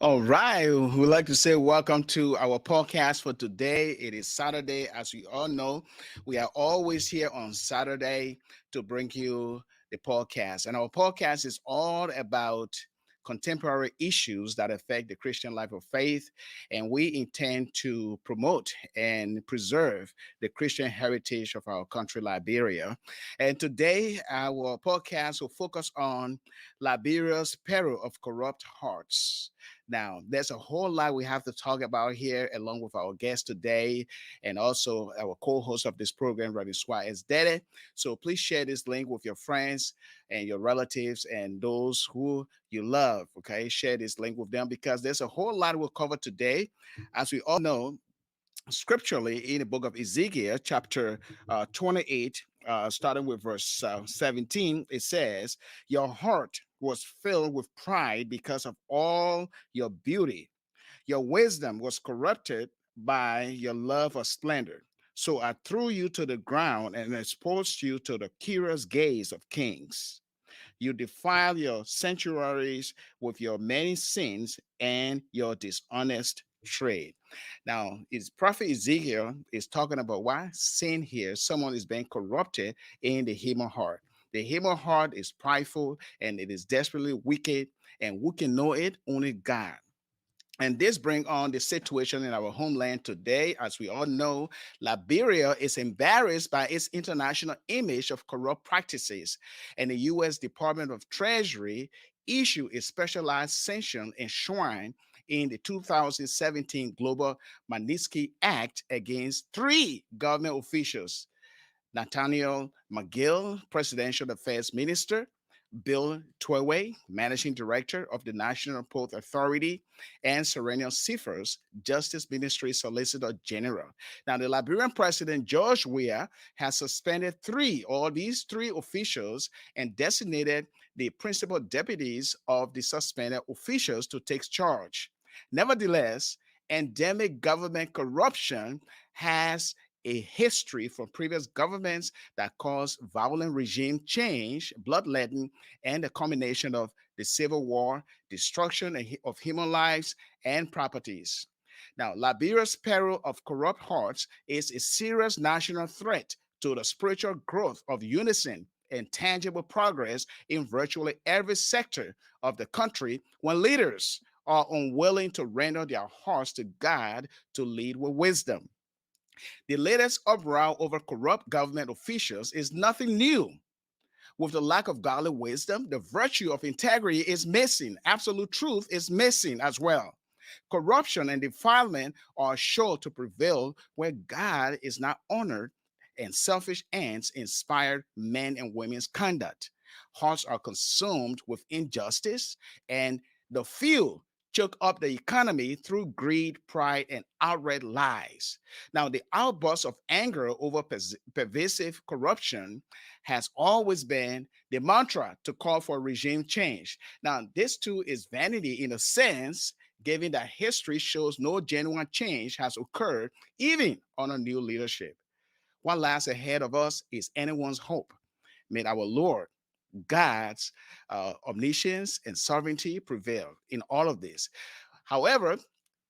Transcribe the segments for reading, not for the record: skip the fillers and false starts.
All right. We'd like to say welcome to our podcast for today. It is Saturday. As we all know, we are always here on Saturday to bring you the podcast. And our podcast is all about contemporary issues that affect the Christian life of faith. And we intend to promote and preserve the Christian heritage of our country, Liberia. And today, our podcast will focus on Liberia's peril of corrupt hearts. Now, there's a whole lot we have to talk about here, along with our guest today and also our co host of this program, Radiswa Esdede. So please share this link with your friends and your relatives and those who you love. Okay, share this link with them because there's a whole lot we'll cover today. As we all know, scripturally in the book of Ezekiel, chapter 28, starting with verse 17, it says, "Your heart was filled with pride because of all your beauty. Your wisdom was corrupted by your love of splendor. So I threw you to the ground and exposed you to the curious gaze of kings. You defile your sanctuaries with your many sins and your dishonest trade." Now, is Prophet Ezekiel is talking about why sin here. Someone is being corrupted in the human heart. The human heart is prideful and it is desperately wicked. And who can know it? Only God. And this brings on the situation in our homeland today. As we all know, Liberia is embarrassed by its international image of corrupt practices. And the U.S. Department of Treasury issued a specialized sanction enshrined in the 2017 Global Magnitsky Act against three government officials: Nathaniel McGill, Presidential Affairs Minister; Bill Tweway, Managing Director of the National Port Authority; and Serena Cephas, Justice Ministry Solicitor General. Now, the Liberian President George Weah has suspended all these three officials and designated the principal deputies of the suspended officials to take charge. Nevertheless, endemic government corruption has a history from previous governments that caused violent regime change, bloodletting, and the combination of the civil war, destruction of human lives and properties. Now, Liberia's peril of corrupt hearts is a serious national threat to the spiritual growth of unison and tangible progress in virtually every sector of the country when leaders are unwilling to render their hearts to God to lead with wisdom. The latest uproar over corrupt government officials is nothing new. With the lack of godly wisdom, the virtue of integrity is missing. Absolute truth is missing as well. Corruption and defilement are sure to prevail where God is not honored and selfish ends inspire men and women's conduct. Hearts are consumed with injustice, and the few choke up the economy through greed, pride, and outright lies. Now, the outburst of anger over pervasive corruption has always been the mantra to call for regime change. Now, this too is vanity in a sense, given that history shows no genuine change has occurred, even under new leadership. What lies ahead of us is anyone's hope. May our Lord, God's omniscience and sovereignty prevail in all of this. However,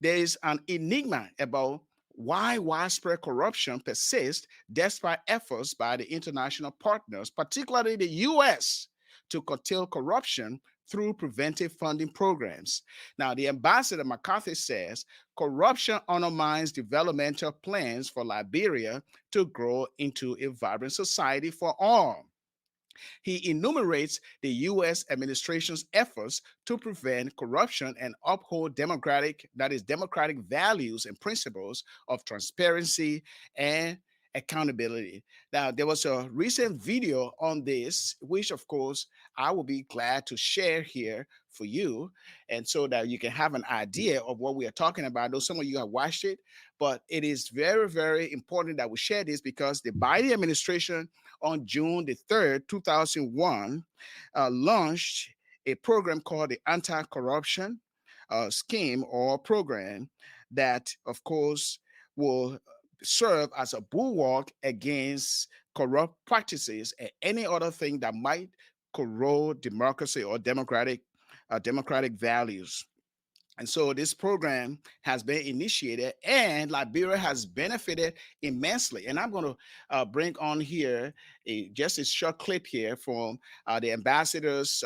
there is an enigma about why widespread corruption persists despite efforts by the international partners, particularly the US, to curtail corruption through preventive funding programs. Now, the ambassador McCarthy says corruption undermines developmental plans for Liberia to grow into a vibrant society for all. He enumerates the U.S. administration's efforts to prevent corruption and uphold democratic values and principles of transparency and accountability. Now, there was a recent video on this, which of course I will be glad to share here for you, and so that you can have an idea of what we are talking about. Though some of you have watched it, but it is very, very important that we share this because the Biden administration on June the 3rd, 2001, launched a program called the Anti Corruption Scheme or Program that, of course, will serve as a bulwark against corrupt practices and any other thing that might corrode democracy or democratic values. And so this program has been initiated, and Liberia has benefited immensely. And I'm going to bring on here just a short clip here from the ambassador's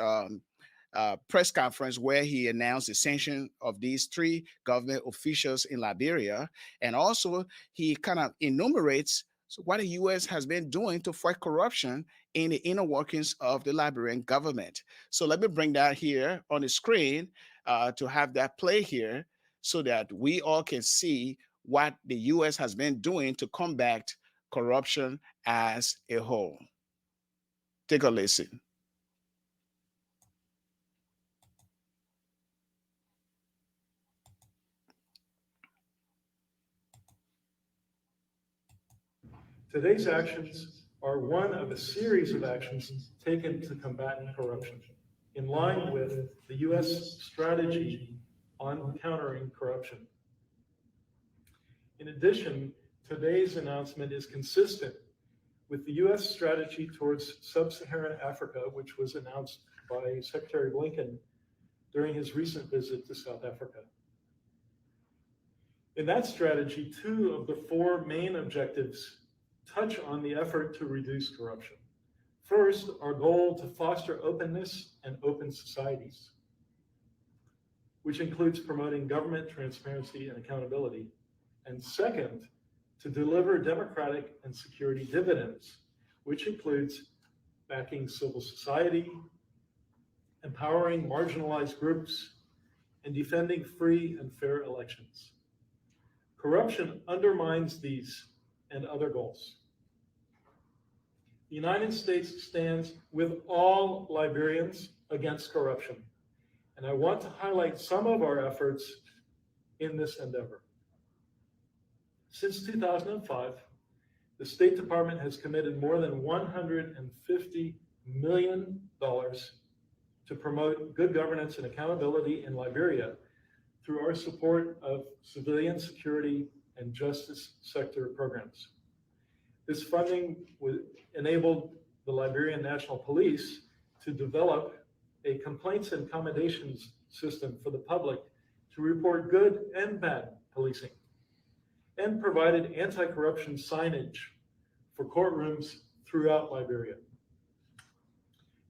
press conference where he announced the sanction of these three government officials in Liberia. And also, he kind of enumerates what the U.S. has been doing to fight corruption in the inner workings of the Liberian government. So let me bring that here on the screen to have that play here so that we all can see what the U.S. has been doing to combat corruption as a whole. Take a listen. Today's actions are one of a series of actions taken to combat corruption, in line with the U.S. strategy on countering corruption. In addition, today's announcement is consistent with the U.S. strategy towards sub-Saharan Africa, which was announced by Secretary Blinken during his recent visit to South Africa. In that strategy, 2 of the 4 main objectives touch on the effort to reduce corruption. First, our goal to foster openness and open societies, which includes promoting government transparency and accountability. And second, to deliver democratic and security dividends, which includes backing civil society, empowering marginalized groups, and defending free and fair elections. Corruption undermines these and other goals. The United States stands with all Liberians against corruption, and I want to highlight some of our efforts in this endeavor. Since 2005, the State Department has committed more than $150 million to promote good governance and accountability in Liberia through our support of civilian security and justice sector programs. This funding enabled the Liberian National Police to develop a complaints and accommodations system for the public to report good and bad policing, and provided anti-corruption signage for courtrooms throughout Liberia.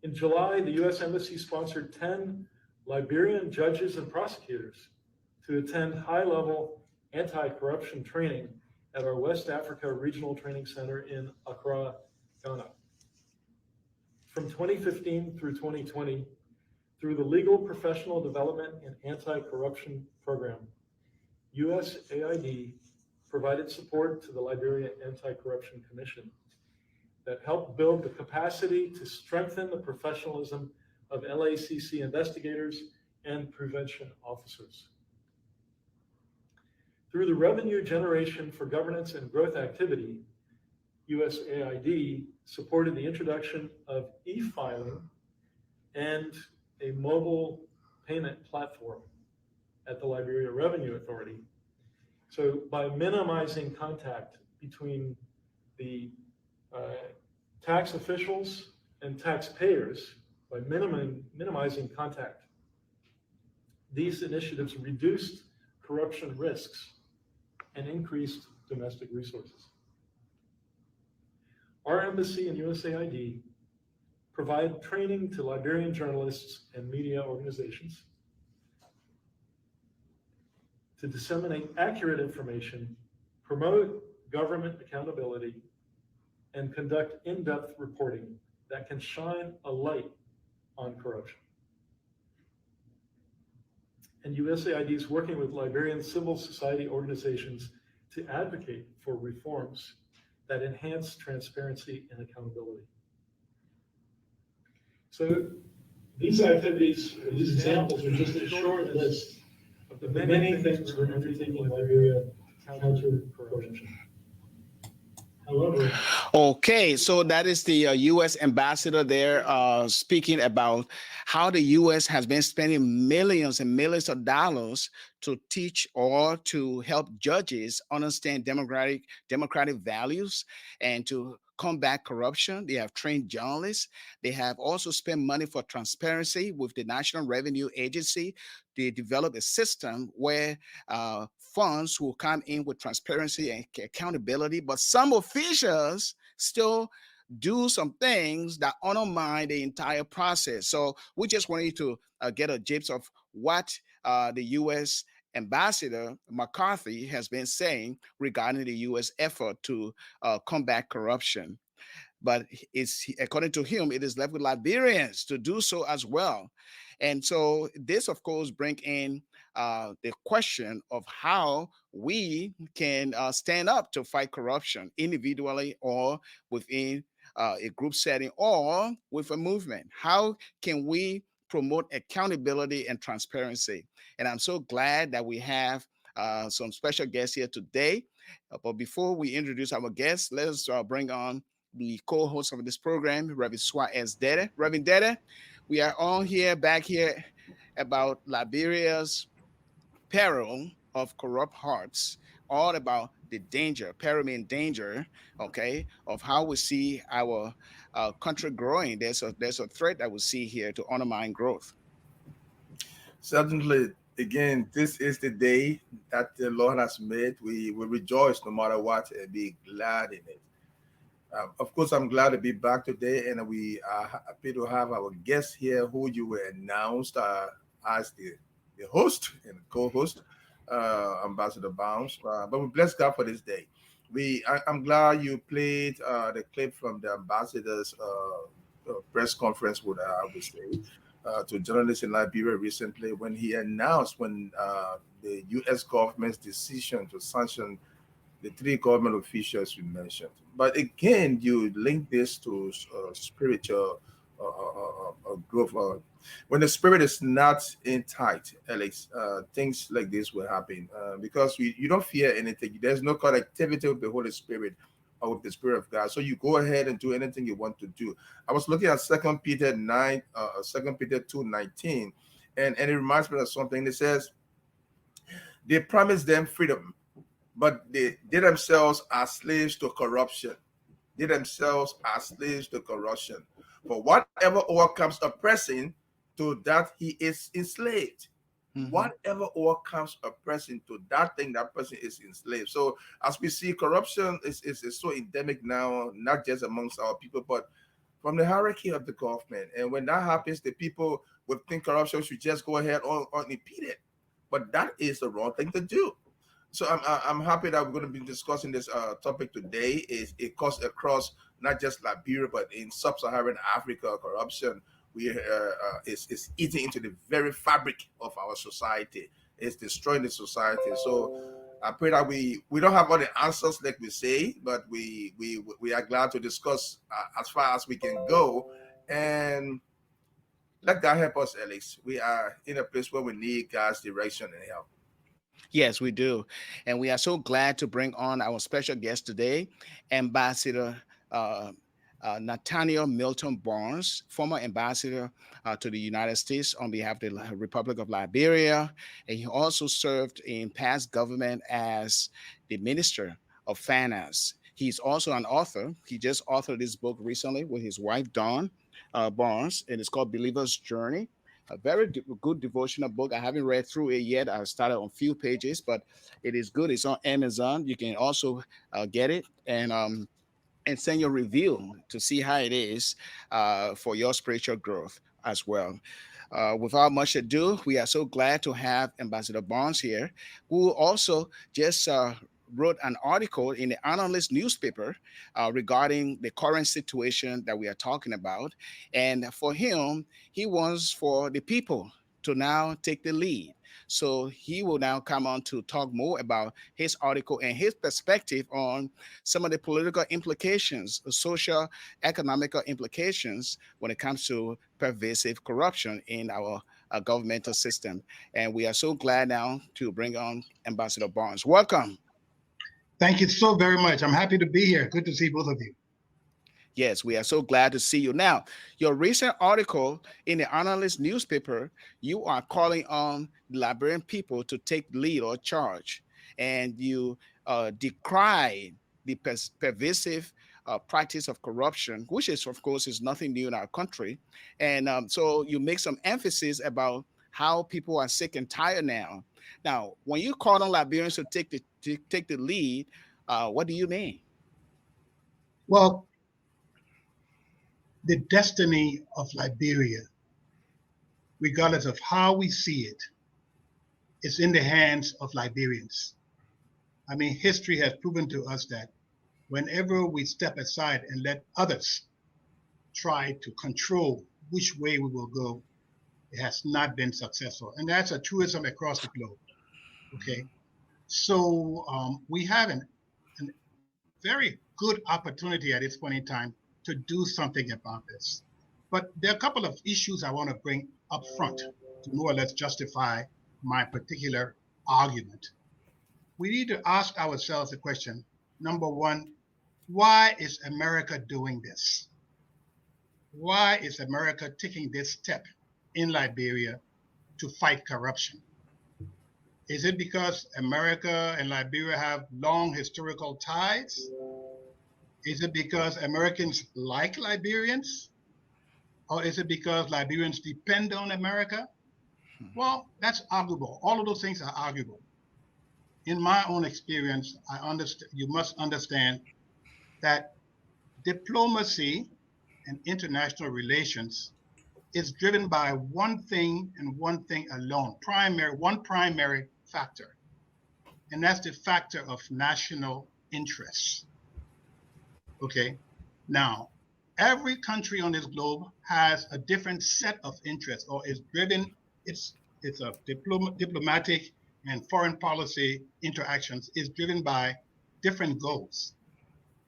In July, the U.S. Embassy sponsored 10 Liberian judges and prosecutors to attend high-level anti-corruption training at our West Africa Regional Training Center in Accra, Ghana. From 2015 through 2020, through the Legal Professional Development and Anti-Corruption Program, USAID provided support to the Liberia Anti-Corruption Commission that helped build the capacity to strengthen the professionalism of LACC investigators and prevention officers. Through the Revenue Generation for Governance and Growth activity, USAID supported the introduction of e-filing and a mobile payment platform at the Liberia Revenue Authority. So by minimizing contact between the tax officials and taxpayers, by minimizing contact, these initiatives reduced corruption risks and increased domestic resources. Our embassy and USAID provide training to Liberian journalists and media organizations to disseminate accurate information, promote government accountability, and conduct in-depth reporting that can shine a light on corruption. And USAID is working with Liberian civil society organizations to advocate for reforms that enhance transparency and accountability. So these activities, these examples are just a short list of the many things we're undertaking in Liberia to counter corruption. However, okay, so that is the U.S. ambassador there speaking about how the U.S. has been spending millions and millions of dollars to teach or to help judges understand democratic values and to combat corruption. They have trained journalists. They have also spent money for transparency with the National Revenue Agency. They develop a system where funds will come in with transparency and accountability, but some officials still do some things that undermine the entire process. So we just want you to get a glimpse of what the U.S. Ambassador McCarthy has been saying regarding the U.S. effort to combat corruption. But it's according to him, it is left with Liberians to do so as well. And so this, of course, bring in the question of how we can stand up to fight corruption individually or within a group setting or with a movement. How can we promote accountability and transparency? And I'm so glad that we have some special guests here today. But before we introduce our guests, let's bring on the co-host of this program, Reverend Suarez Dede. Reverend Dede, we are on here, back here, about Liberia's peril of corrupt hearts, all about the danger, peril mean danger, okay, of how we see our country growing. There's a threat that we see here to undermine growth. Certainly, again, this is the day that the Lord has made. We will rejoice no matter what and be glad in it. Of course, I'm glad to be back today, and we are happy to have our guest here who you were announced as the host and co-host, Ambassador Bounce. But we bless God for this day. I'm glad you played the clip from the ambassador's press conference with, I would say, to journalists in Liberia recently when he announced the U.S. government's decision to sanction the three government officials you mentioned. But again, you link this to spiritual growth. When the spirit is not in tight, Alex, things like this will happen because you don't fear anything. There's no connectivity with the Holy Spirit or with the Spirit of God. So you go ahead and do anything you want to do. I was looking at 2 Peter 9, 2 Peter 2:19, and it reminds me of something. It says, they promised them freedom, but they themselves are slaves to corruption. They themselves are slaves to corruption. For whatever overcomes a person, to that he is enslaved. Mm-hmm. Whatever overcomes a person, to that thing, that person is enslaved. So as we see, corruption is so endemic now, not just amongst our people, but from the hierarchy of the government. And when that happens, the people would think corruption should just go ahead unimpeded. But that is the wrong thing to do. So I'm happy that we're going to be discussing this topic today. It cuts across not just Liberia, but in sub-Saharan Africa, corruption is eating into the very fabric of our society. It's destroying the society. So I pray that we don't have all the answers like we say, but we are glad to discuss as far as we can go. And let God help us, Alex. We are in a place where we need God's direction and help. Yes, we do. And we are so glad to bring on our special guest today, Ambassador Nathaniel Milton Barnes, former ambassador to the United States on behalf of the Republic of Liberia. And he also served in past government as the Minister of Finance. He's also an author. He just authored this book recently with his wife, Dawn Barnes, and it's called Believer's Journey. A very good devotional book. I haven't read through it yet. I started on a few pages, but it is good. It's on Amazon. You can also get it and send your review to see how it is for your spiritual growth as well. Without much ado, we are so glad to have Ambassador Barnes here, who also just wrote an article in the Analyst newspaper regarding the current situation that we are talking about. And for him, he wants for the people to now take the lead. So he will now come on to talk more about his article and his perspective on some of the political implications, social, economical implications when it comes to pervasive corruption in our governmental system. And we are so glad now to bring on Ambassador Barnes. Welcome. Thank you so very much. I'm happy to be here. Good to see both of you. Yes, we are so glad to see you. Now, your recent article in the analyst newspaper, you are calling on the Liberian people to take lead or charge, and you decry the pervasive practice of corruption, which is, of course, is nothing new in our country. And so you make some emphasis about how people are sick and tired now. Now, when you call on Liberians to take the lead, what do you mean? Well, the destiny of Liberia, regardless of how we see it, is in the hands of Liberians. I mean, history has proven to us that whenever we step aside and let others try to control which way we will go, it has not been successful. And that's a truism across the globe. Okay. So we have a very good opportunity at this point in time to do something about this. But there are a couple of issues I want to bring up front to more or less justify my particular argument. We need to ask ourselves the question, number one, why is America doing this? Why is America taking this step in Liberia to fight corruption? Is it because America and Liberia have long historical ties? Is it because Americans like Liberians? Or is it because Liberians depend on America? Well, that's arguable. All of those things are arguable. In my own experience, you must understand that diplomacy and international relations is driven by one thing and one thing alone, one primary factor, and that's the factor of national interests. Okay, now every country on this globe has a different set of interests, or is driven. It's a diplomatic and foreign policy interactions is driven by different goals.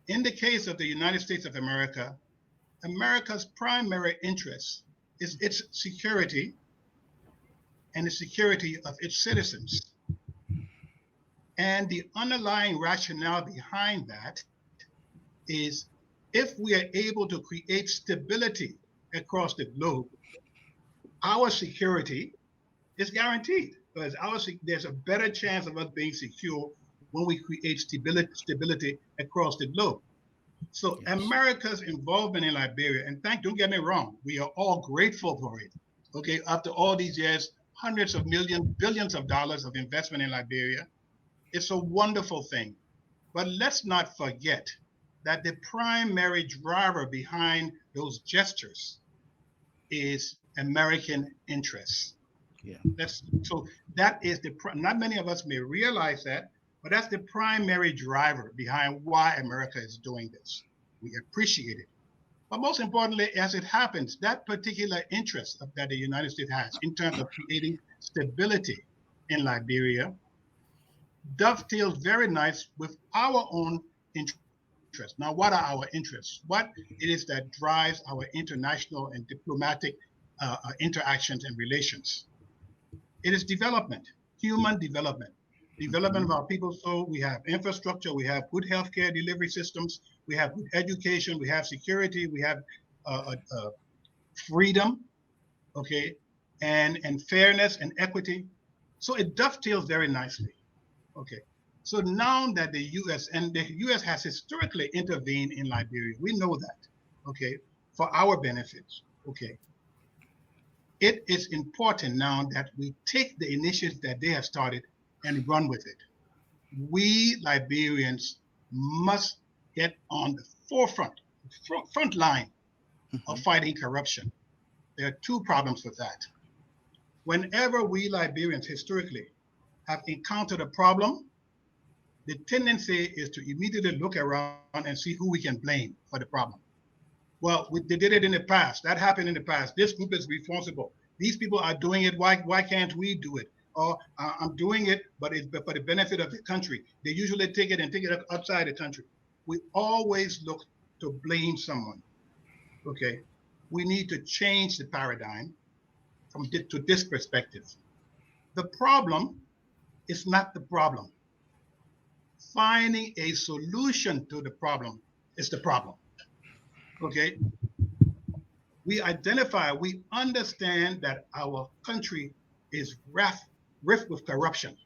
In the case of the United States of America, America's primary interest is its security and the security of its citizens. And the underlying rationale behind that is if we are able to create stability across the globe, our security is guaranteed because there's a better chance of us being secure when we create stability across the globe. So yes. America's involvement in Liberia, and don't get me wrong, we are all grateful for it. Okay, after all these years, hundreds of millions, billions of dollars of investment in Liberia, it's a wonderful thing. But let's not forget that the primary driver behind those gestures is American interests. Yeah. So that is not many of us may realize that, but that's the primary driver behind why America is doing this. We appreciate it. But most importantly, as it happens, that particular interest that the United States has in terms of creating stability in Liberia dovetails very nice with our own interests. Now, what are our interests? What it is that drives our international and diplomatic interactions and relations? It is development, human development. Development of our people, so we have infrastructure, we have good healthcare delivery systems, we have good education, we have security, we have freedom, okay, and fairness and equity. So it dovetails very nicely, okay. So now that the U.S. has historically intervened in Liberia, we know that, okay, for our benefits, okay. It is important now that we take the initiatives that they have started and run with it. We Liberians must get on the front line of fighting corruption. There are two problems with that. Whenever we Liberians historically have encountered a problem, the tendency is to immediately look around and see who we can blame for the problem. Well, they did it in the past. That happened in the past. This group is responsible. These people are doing it. Why can't we do it? Or I'm doing it, but it's for the benefit of the country. They usually take it outside the country. We always look to blame someone. Okay, we need to change the paradigm to this perspective. The problem is not the problem. Finding a solution to the problem is the problem. Okay, we identify, we understand that our country is rife with corruption.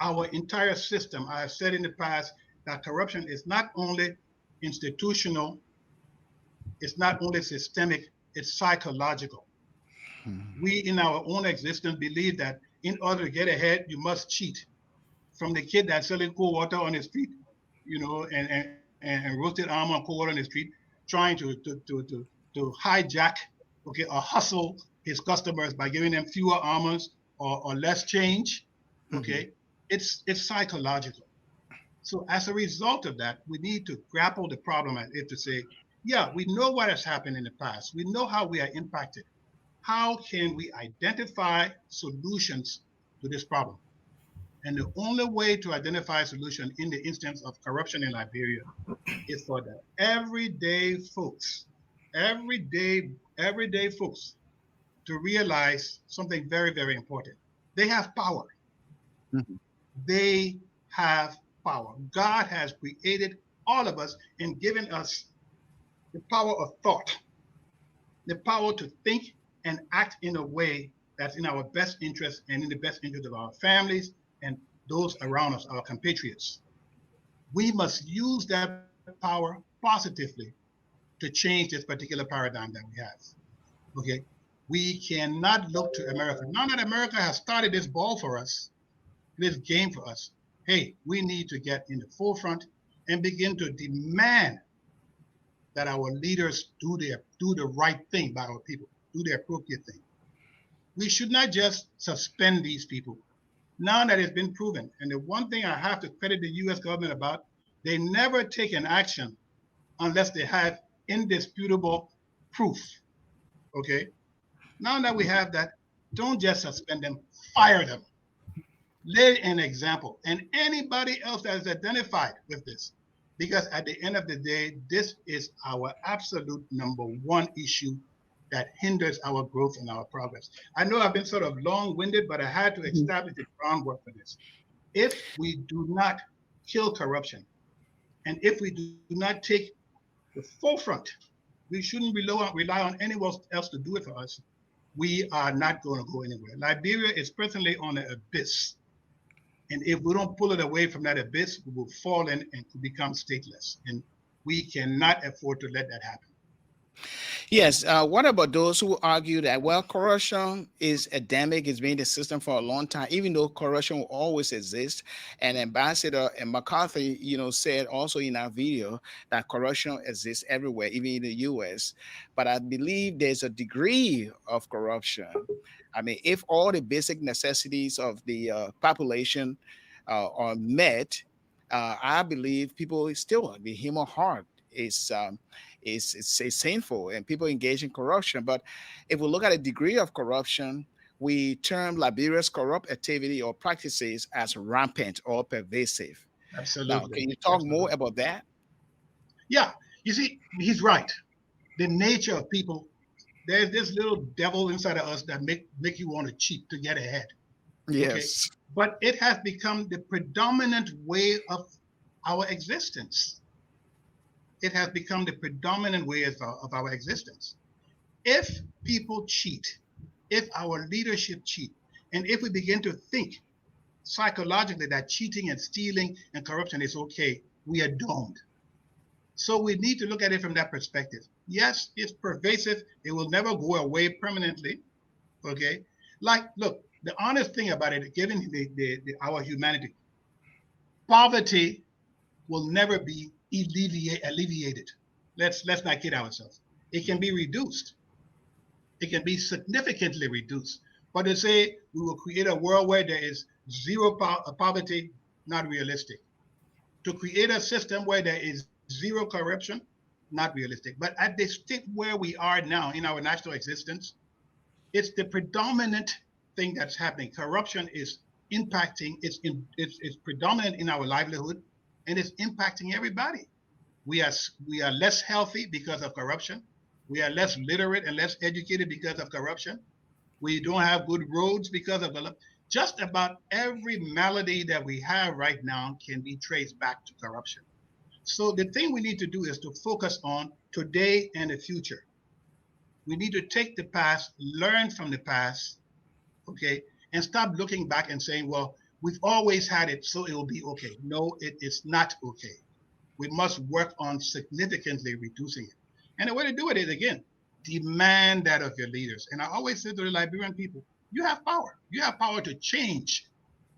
Our entire system, I have said in the past that corruption is not only institutional, it's not only systemic, it's psychological. We in our own existence believe that in order to get ahead, you must cheat. From the kid that's selling cold water on the street, and roasted almond and cold water on the street, trying to hijack, okay, or hustle his customers by giving them fewer almonds or less change, okay, it's psychological. So as a result of that, we need to grapple the problem at it to say, yeah, we know what has happened in the past. We know how we are impacted. How can we identify solutions to this problem? And the only way to identify a solution in the instance of corruption in Liberia is for the everyday folks to realize something very, very important. They have power. They have power. God has created all of us and given us the power of thought, the power to think and act in a way that's in our best interest and in the best interest of our families and those around us, our compatriots. We must use that power positively to change this particular paradigm that we have. Okay? We cannot look to America. Now that America has started this ball for us, this game for us, hey, we need to get in the forefront and begin to demand that our leaders do the right thing by our people, do the appropriate thing. We should not just suspend these people. Now that it's been proven, and the one thing I have to credit the US government about, they never take an action unless they have indisputable proof. Okay? Now that we have that, don't just suspend them, fire them. Lay an example. And anybody else that is identified with this, because at the end of the day, this is our absolute number one issue that hinders our growth and our progress. I know I've been sort of long-winded, but I had to establish the groundwork for this. If we do not kill corruption, and if we do not take the forefront, we shouldn't rely on anyone else to do it for us. We are not going to go anywhere. Liberia is presently on an abyss. And if we don't pull it away from that abyss, we will fall in and become stateless. And we cannot afford to let that happen. Yes. What about those who argue that, well, corruption is endemic, it's been in the system for a long time, even though corruption will always exist? And Ambassador McCarthy, said also in our video that corruption exists everywhere, even in the US. But I believe there's a degree of corruption. I mean, if all the basic necessities of the population are met, I believe people still, the human heart is sinful and people engage in corruption. But if we look at the degree of corruption, we term Liberia's corrupt activity or practices as rampant or pervasive. Absolutely. Now, can you talk more about that? Yeah, you see, he's right. The nature of people, there's this little devil inside of us that make you want to cheat to get ahead. Yes. Okay? But it has become the predominant way of our existence. It has become the predominant way of our existence. If people cheat, if our leadership cheat, and if we begin to think psychologically that cheating and stealing and corruption is okay, we are doomed. So we need to look at it from that perspective. Yes, it's pervasive. It will never go away permanently. Okay? Like, look, the honest thing about it, given our humanity, poverty will never be alleviated. Let's not kid ourselves. It can be reduced. It can be significantly reduced. But to say we will create a world where there is zero poverty, not realistic. To create a system where there is zero corruption, not realistic. But at the state where we are now in our national existence, it's the predominant thing that's happening. Corruption is impacting, it's predominant in our livelihood, and it's impacting everybody. We are less healthy because of corruption. We are less literate and less educated because of corruption. We don't have good roads because of just about every malady that we have right now can be traced back to corruption. So the thing we need to do is to focus on today, and the future. We need to take the past, learn from the past, okay, and stop looking back and saying, well, we've always had it, so it will be okay. No, it is not okay. We must work on significantly reducing it. And the way to do it is, again, demand that of your leaders. And I always say to the Liberian people, you have power. You have power to change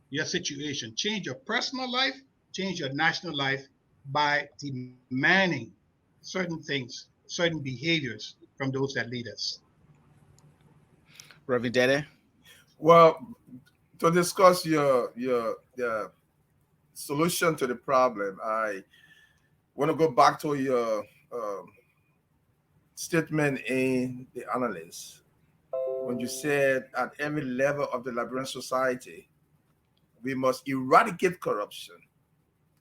your situation, change your personal life, change your national life by demanding certain things, certain behaviors from those that lead us. Reverend Dede? Well, to discuss your the solution to the problem, I want to go back to your statement in the analyst when you said at every level of the Liberian society we must eradicate corruption,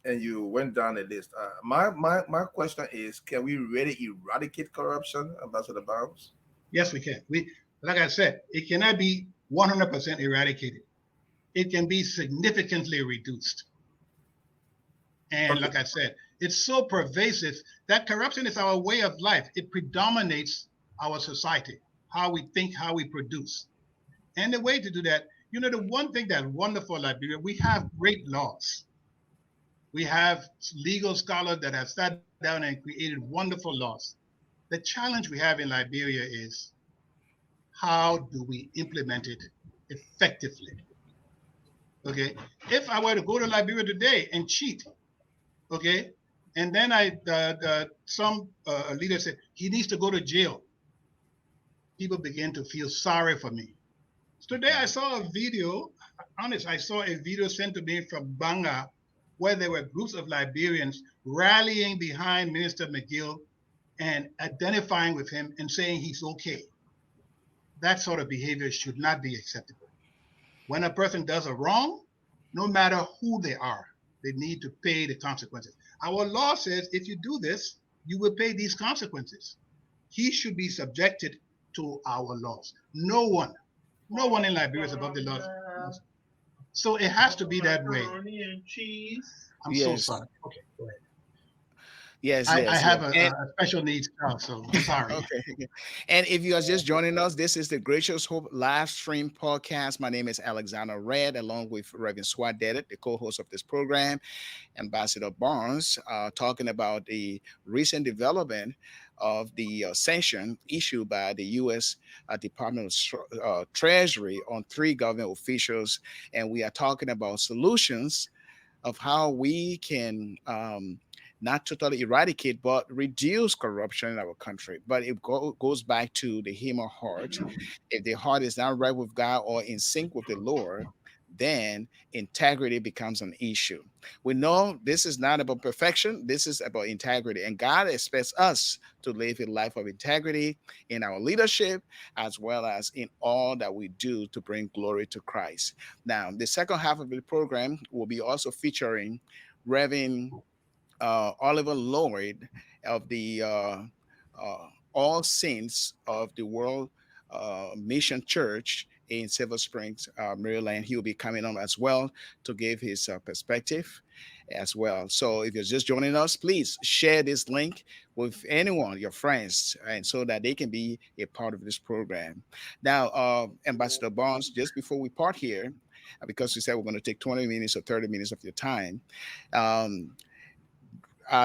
and you went down a list. My question is, can we really eradicate corruption, Ambassador Barnes? Yes, we can. Like I said, it cannot be 100% eradicated. It can be significantly reduced. And Okay. like I said, it's so pervasive that corruption is our way of life. It predominates our society, how we think, how we produce. And the way to do that, the one thing that's wonderful in Liberia, we have great laws. We have legal scholars that have sat down and created wonderful laws. The challenge we have in Liberia is, how do we implement it effectively? Okay, if I were to go to Liberia today and cheat, okay, and then some leader said he needs to go to jail, people begin to feel sorry for me. So today I saw a video, I saw a video sent to me from Banga, where there were groups of Liberians rallying behind Minister McGill and identifying with him and saying he's okay. That sort of behavior should not be acceptable. When a person does a wrong, no matter who they are, they need to pay the consequences. Our law says if you do this, you will pay these consequences. He should be subjected to our laws. No one in Liberia is above the laws. So it has to be that way. I'm so Yes. sorry. Okay, go ahead. Yes, I yes. have yes. a special needs child, so I'm sorry. Okay. And if you are just joining us, this is the Gracious Hope live stream podcast. My name is Alexander Red, along with Reverend Swat Dedet, the co-host of this program, Ambassador Barnes, talking about the recent development of the sanction issued by the U.S. Department of Treasury on 3 government officials. And we are talking about solutions of how we can not totally eradicate, but reduce corruption in our country. But it goes back to the human heart. If the heart is not right with God or in sync with the Lord, then integrity becomes an issue. We know this is not about perfection. This is about integrity. And God expects us to live a life of integrity in our leadership, as well as in all that we do to bring glory to Christ. Now, the second half of the program will be also featuring Reverend Oliver Lloyd of the All Saints of the World Mission Church in Silver Springs, Maryland. He will be coming on as well to give his perspective as well. So if you're just joining us, please share this link with anyone, your friends, and so that they can be a part of this program. Now, Ambassador Barnes, just before we part here, because we said we're going to take 20 minutes or 30 minutes of your time,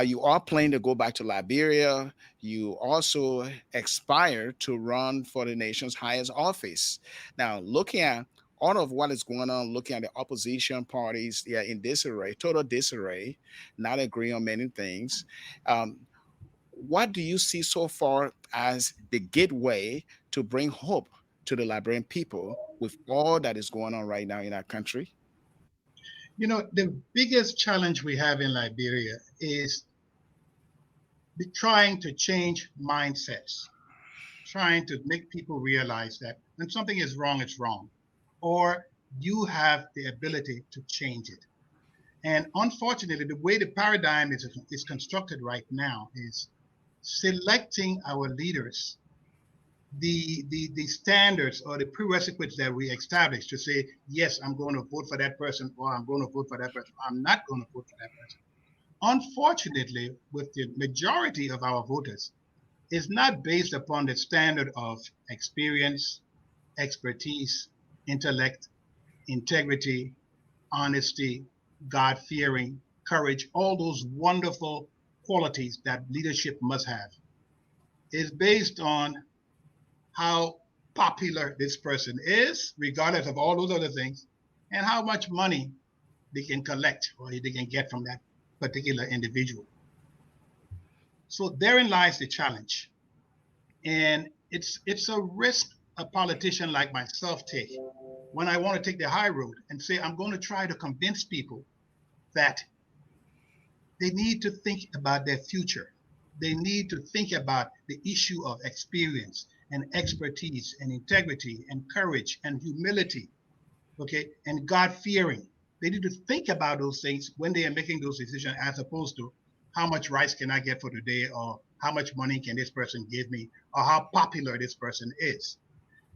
you are planning to go back to Liberia. You also aspire to run for the nation's highest office. Now, looking at all of what is going on, looking at the opposition parties, in disarray, total disarray, not agreeing on many things. What do you see so far as the gateway to bring hope to the Liberian people with all that is going on right now in our country? The biggest challenge we have in Liberia is trying to change mindsets, trying to make people realize that when something is wrong, it's wrong, or you have the ability to change it. And unfortunately, the way the paradigm is constructed right now is selecting our leaders, the standards or the prerequisites that we establish to say, yes, I'm going to vote for that person, or I'm going to vote for that person, I'm not going to vote for that person. Unfortunately, with the majority of our voters, is not based upon the standard of experience, expertise, intellect, integrity, honesty, God-fearing, courage, all those wonderful qualities that leadership must have. It's based on how popular this person is, regardless of all those other things, and how much money they can collect or they can get from that particular individual. So therein lies the challenge. And it's a risk a politician like myself take when I want to take the high road and say, I'm going to try to convince people that they need to think about their future. They need to think about the issue of experience and expertise and integrity and courage and humility, okay, and God-fearing. They need to think about those things when they are making those decisions, as opposed to how much rice can I get for today, or how much money can this person give me, or how popular this person is.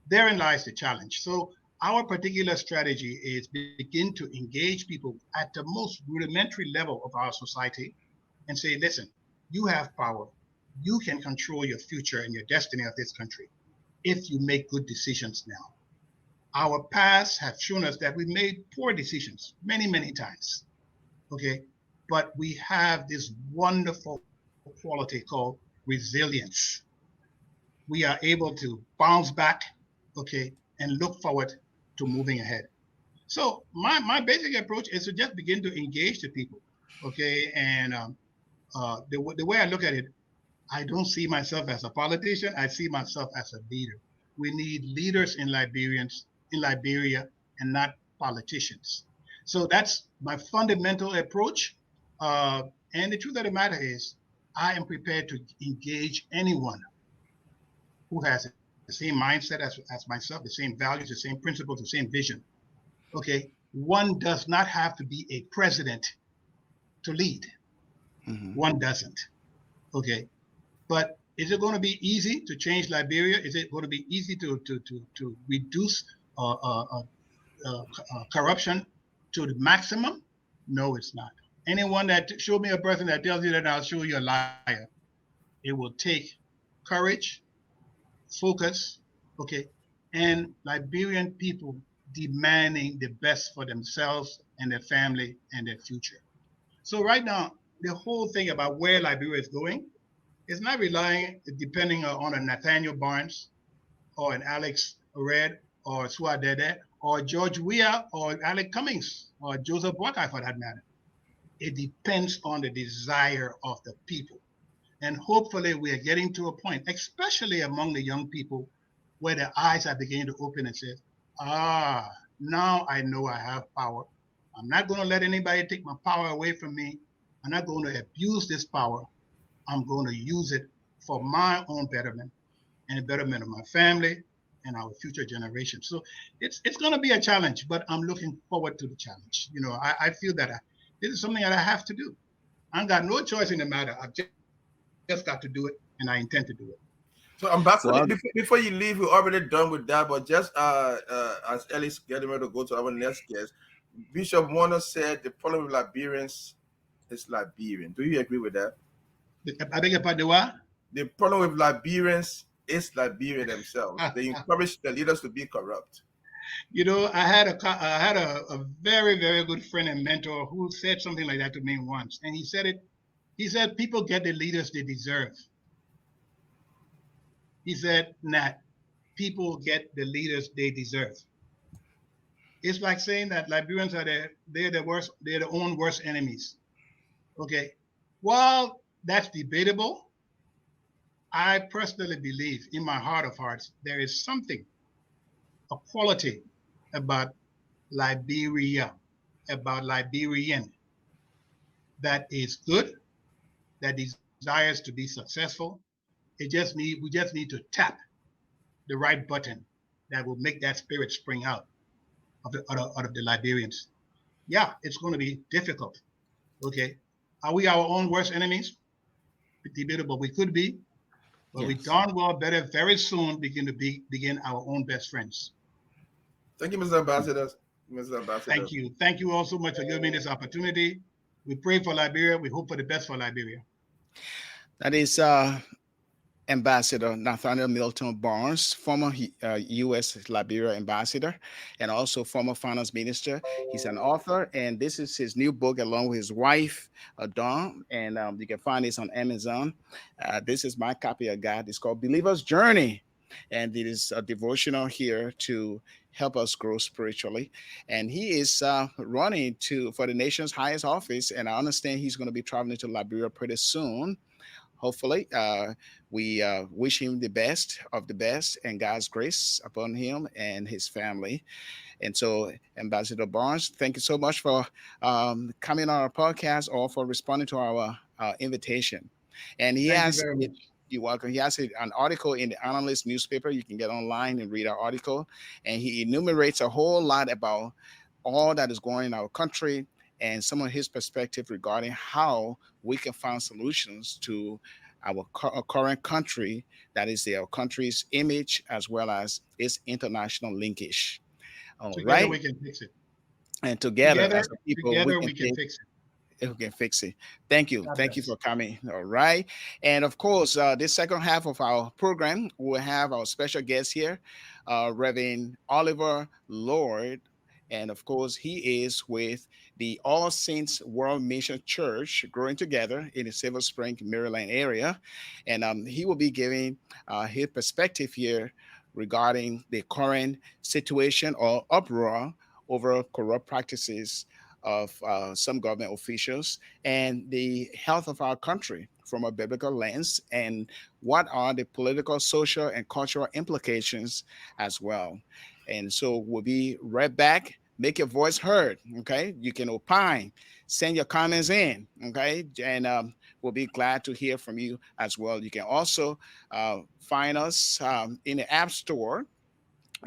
Therein lies the challenge. So our particular strategy is begin to engage people at the most rudimentary level of our society and say, listen, you have power. You can control your future and your destiny of this country if you make good decisions now. Our past have shown us that we made poor decisions many, many times, okay? But we have this wonderful quality called resilience. We are able to bounce back, okay, and look forward to moving ahead. So my basic approach is to just begin to engage the people, okay? And the way I look at it, I don't see myself as a politician. I see myself as a leader. We need leaders in Liberia, and not politicians. So that's my fundamental approach. And the truth of the matter is, I am prepared to engage anyone who has the same mindset as myself, the same values, the same principles, the same vision. Okay, one does not have to be a president to lead. Mm-hmm. One doesn't. Okay, but is it going to be easy to change Liberia? Is it going to be easy to reduce corruption to the maximum? No, it's not. Anyone that show me a person that tells you that, I'll show you a liar. It will take courage, focus, okay, and Liberian people demanding the best for themselves and their family and their future. So right now, the whole thing about where Liberia is going is not depending on a Nathaniel Barnes or an Alex Red or Suadede or George Weah or Alec Cummings or Joseph Boakai for that matter. It depends on the desire of the people. And hopefully we are getting to a point, especially among the young people, where their eyes are beginning to open and say, now I know I have power. I'm not going to let anybody take my power away from me. I'm not going to abuse this power. I'm going to use it for my own betterment and the betterment of my family and our future generations. So it's going to be a challenge, but I'm looking forward to the challenge. You know, I feel that this is something that I have to do. I've got no choice in the matter. I've just got to do it, and I intend to do it. So, Ambassador, before you leave, we're already done with that, but just as Ellie's getting ready to go to our next guest, Bishop Warner said the problem with Liberians is Liberian. Do you agree with that? I beg your pardon, what? The problem with Liberians is Liberia themselves. They encourage the leaders to be corrupt. You know, I had a very, very good friend and mentor who said something like that to me once. And he said, people get the leaders they deserve. He said, Nat, people get the leaders they deserve. It's like saying that Liberians they're their own worst enemies. Okay. While that's debatable, I personally believe in my heart of hearts, there is something, a quality about Liberia, about Liberian that is good, that desires to be successful. We just need to tap the right button that will make that spirit spring out of the Liberians. Yeah, it's going to be difficult. Okay. Are we our own worst enemies? Debatable. We could be. But we darn well better very soon begin our own best friends. Thank you, Mr. Ambassador. Thank you. Thank you all so much for giving me this opportunity. We pray for Liberia. We hope for the best for Liberia. That is Ambassador Nathaniel Milton Barnes, former U.S. Liberia ambassador, and also former finance minister. He's an author, and this is his new book along with his wife, Dawn, and you can find this on Amazon. This is my copy of God. It's called Believer's Journey, and it is a devotional here to help us grow spiritually. And he is running for the nation's highest office, and I understand he's going to be traveling to Liberia pretty soon. Hopefully, we wish him the best of the best and God's grace upon him and his family. And so, Ambassador Barnes, thank you so much for coming on our podcast or for responding to our invitation. And he Thank you has, very much. you're welcome. He has an article in the Analyst newspaper. You can get online and read our article. And he enumerates a whole lot about all that is going on in our country and some of his perspective regarding how we can find solutions to our current country, that is our country's image as well as its international linkage. All Together right. we can fix it. And together Together, as a people, together we can fix it. who can fix it. Thank you. God Thank you bless. for coming. All right. And of course, this second half of our program, we'll have our special guest here, Reverend Oliver Lord. And of course, he is with the All Saints World Mission Church, growing together in the Silver Spring, Maryland area. And he will be giving his perspective here regarding the current situation or uproar over corrupt practices of some government officials and the health of our country from a biblical lens, and what are the political, social, and cultural implications as well. And so we'll be right back. Make your voice heard. Okay. You can opine, send your comments in. Okay. And we'll be glad to hear from you as well. You can also find us in the App Store.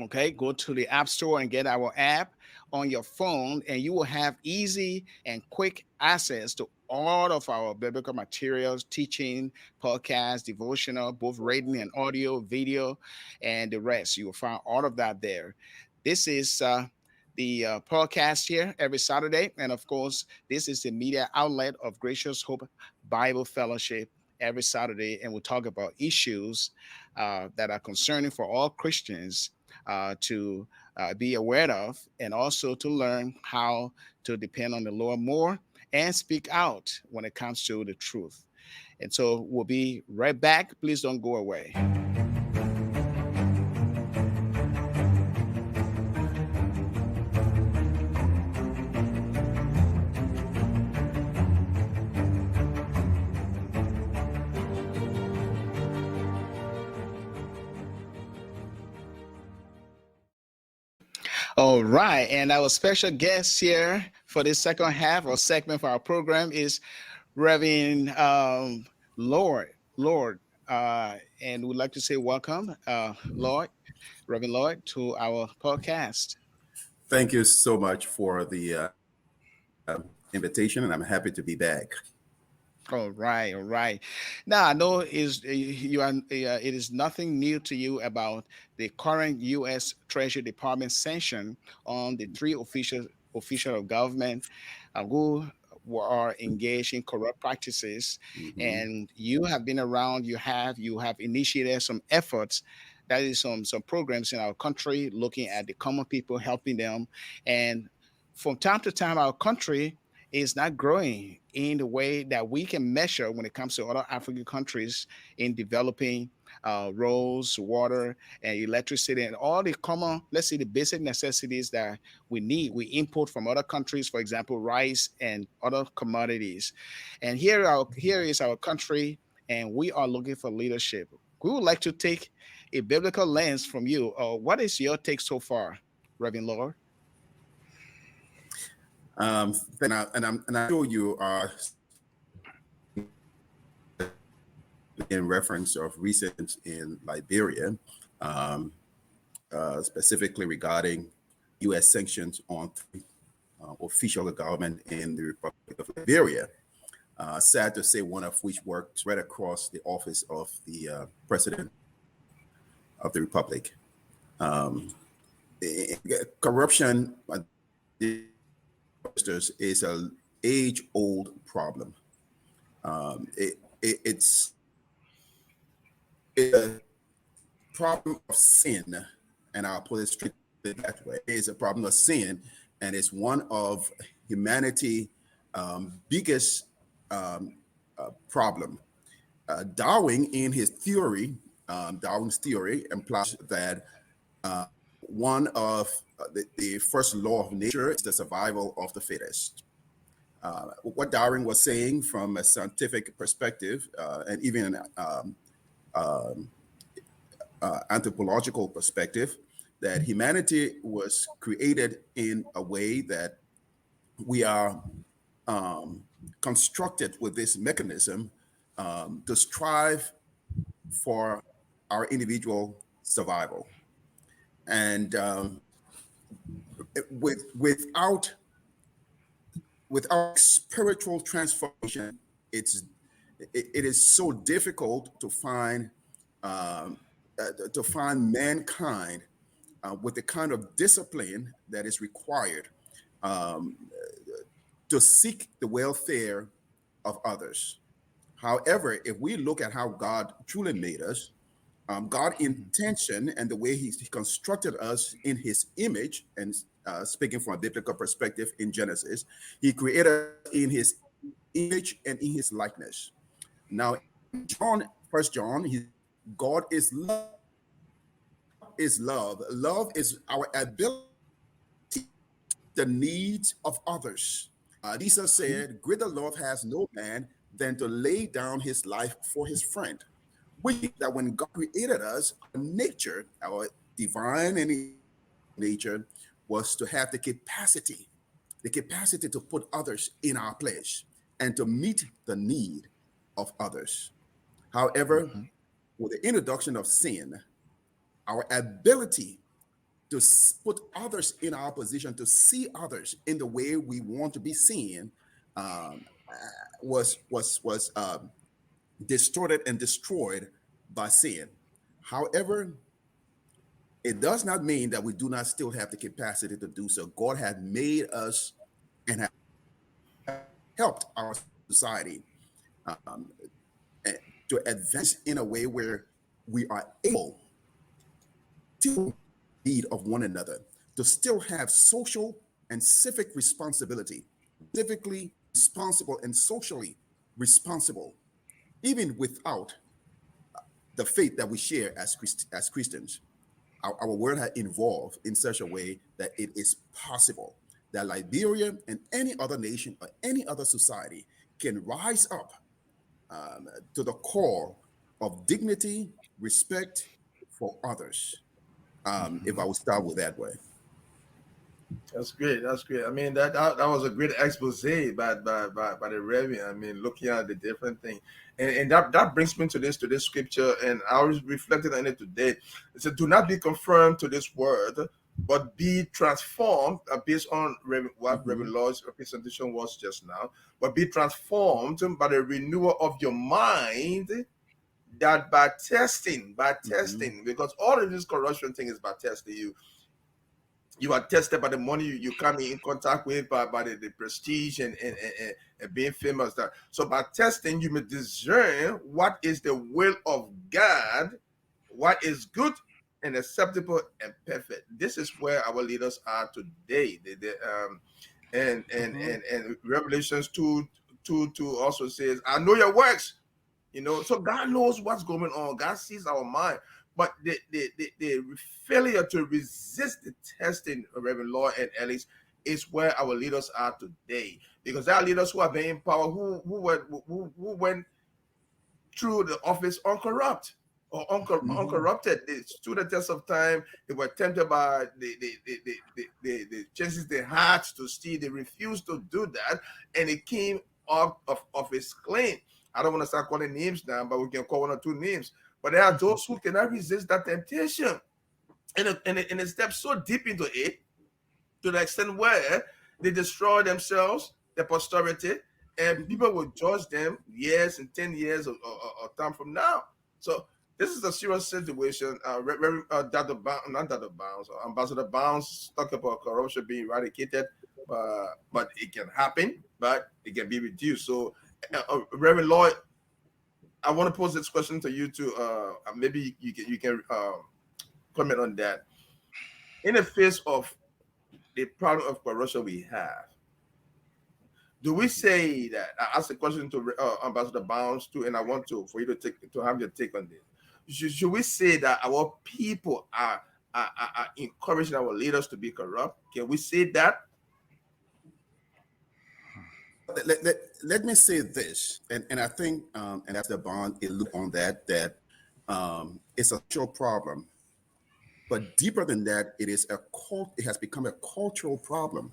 Okay, go to the App Store and get our app on your phone, and you will have easy and quick access to all of our biblical materials, teaching, podcast, devotional, both reading and audio, video, and the rest. You will find all of that there. This is the podcast here every Saturday. And of course, this is the media outlet of Gracious Hope Bible Fellowship every Saturday. And we'll talk about issues that are concerning for all Christians to be aware of, and also to learn how to depend on the Lord more and speak out when it comes to the truth. And so we'll be right back. Please don't go away. All right. And our special guest here for this second half or segment for our program is Reverend Lord. And we'd like to say welcome, Reverend Lord, to our podcast. Thank you so much for the invitation, and I'm happy to be back. All right, all right. Now I know it is nothing new to you about the current U.S. Treasury Department sanction on the three officials of government who are engaged in corrupt practices, and you have been around. You have initiated some efforts. That is some programs in our country looking at the common people, helping them, and from time to time, our country is not growing in the way that we can measure when it comes to other African countries in developing roads, water, and electricity, and all the common, let's say, the basic necessities that we need. We import from other countries, for example, rice and other commodities. And here is our country, and we are looking for leadership. We would like to take a biblical lens from you. What is your take so far, Reverend Lord? And I know you are in reference of recent in Liberia, specifically regarding U.S. sanctions on official government in the Republic of Liberia. Sad to say, one of which works right across the office of the President of the Republic. Corruption is an age-old problem. It's is a problem of sin, and I'll put it straight that way. It's a problem of sin, and it's one of humanity' biggest problem. Darwin, in his theory, Darwin's theory implies that one of the first law of nature is the survival of the fittest. What Darwin was saying from a scientific perspective, and even an anthropological perspective, that humanity was created in a way that we are constructed with this mechanism to strive for our individual survival. And without spiritual transformation, it is so difficult to find mankind with the kind of discipline that is required um, to seek the welfare of others. However, if we look at how God truly made us, God' intention and the way He constructed us in His image, and speaking from a biblical perspective in Genesis, He created us in His image and in His likeness. Now, John, First John, God is love. Is love. Love is our ability the needs of others. Jesus said, "Greater love has no man than to lay down his life for his friend." Which means that when God created us, our nature, our divine and nature, was to have the capacity to put others in our place and to meet the need of others. However, Mhm. with the introduction of sin, our ability to put others in our position, to see others in the way we want to be seen, um, was distorted and destroyed by sin. However, it does not mean that we do not still have the capacity to do so. God has made us and has helped our society um, eh, to advance in a way where we are able to need of one another, to still have social and civic responsibility, civically responsible and socially responsible, even without the faith that we share as Christians. Our world has evolved in such a way that it is possible that Liberia and any other nation or any other society can rise up to the core of dignity, respect for others. If I Mhm. would start with that way. That's great. That's great. I mean, that was a great expose by the Reverend. I mean, looking at the different thing, and that brings me to this scripture, and I was reflecting on it today. It said, "Do not be conformed to this world, but be transformed," based on what Mhm. Reverend Lord's representation was just now. But be transformed by the renewal of your mind, that by Mhm. testing, because all of this corruption thing is by testing you. You are tested by the money you come in contact with, by the prestige and being famous. That so by testing you may discern what is the will of God, what is good and acceptable and perfect. This is where our leaders are today. Mhm. And Revelations 2 also says, "I know your works." So God knows what's going on. God sees our mind. But the failure to resist the testing of Reverend Lord and Ellis is where our leaders are today. Because there are leaders who are in power who went through the office uncorrupt or Mhm. uncorrupted. They stood the test of time. They were tempted by the chances they had to steal. They refused to do that, and it came up of his claim. I don't want to start calling names now, but we can call one or two names. But there are those who cannot resist that temptation, and it steps so deep into it to the extent where they destroy themselves, their posterity, and Mhm. people will judge them years and 10 years or time from now. So this is a serious situation. Dr. Not Dr. Bounds, Ambassador Bounds talk about corruption being eradicated, but it can happen, but it can be reduced. So, Reverend Lloyd, I want to pose this question to you too. Maybe you can comment on that. In the face of the problem of corruption we have, do we say that? I asked a question to Ambassador Bounds too, and I want to for you to have your take on this. Should we say that our people are encouraging our leaders to be corrupt? Can we say that? Let me say this, and I think, and that's the bond allude on that it's a social problem, but deeper than that, it has become a cultural problem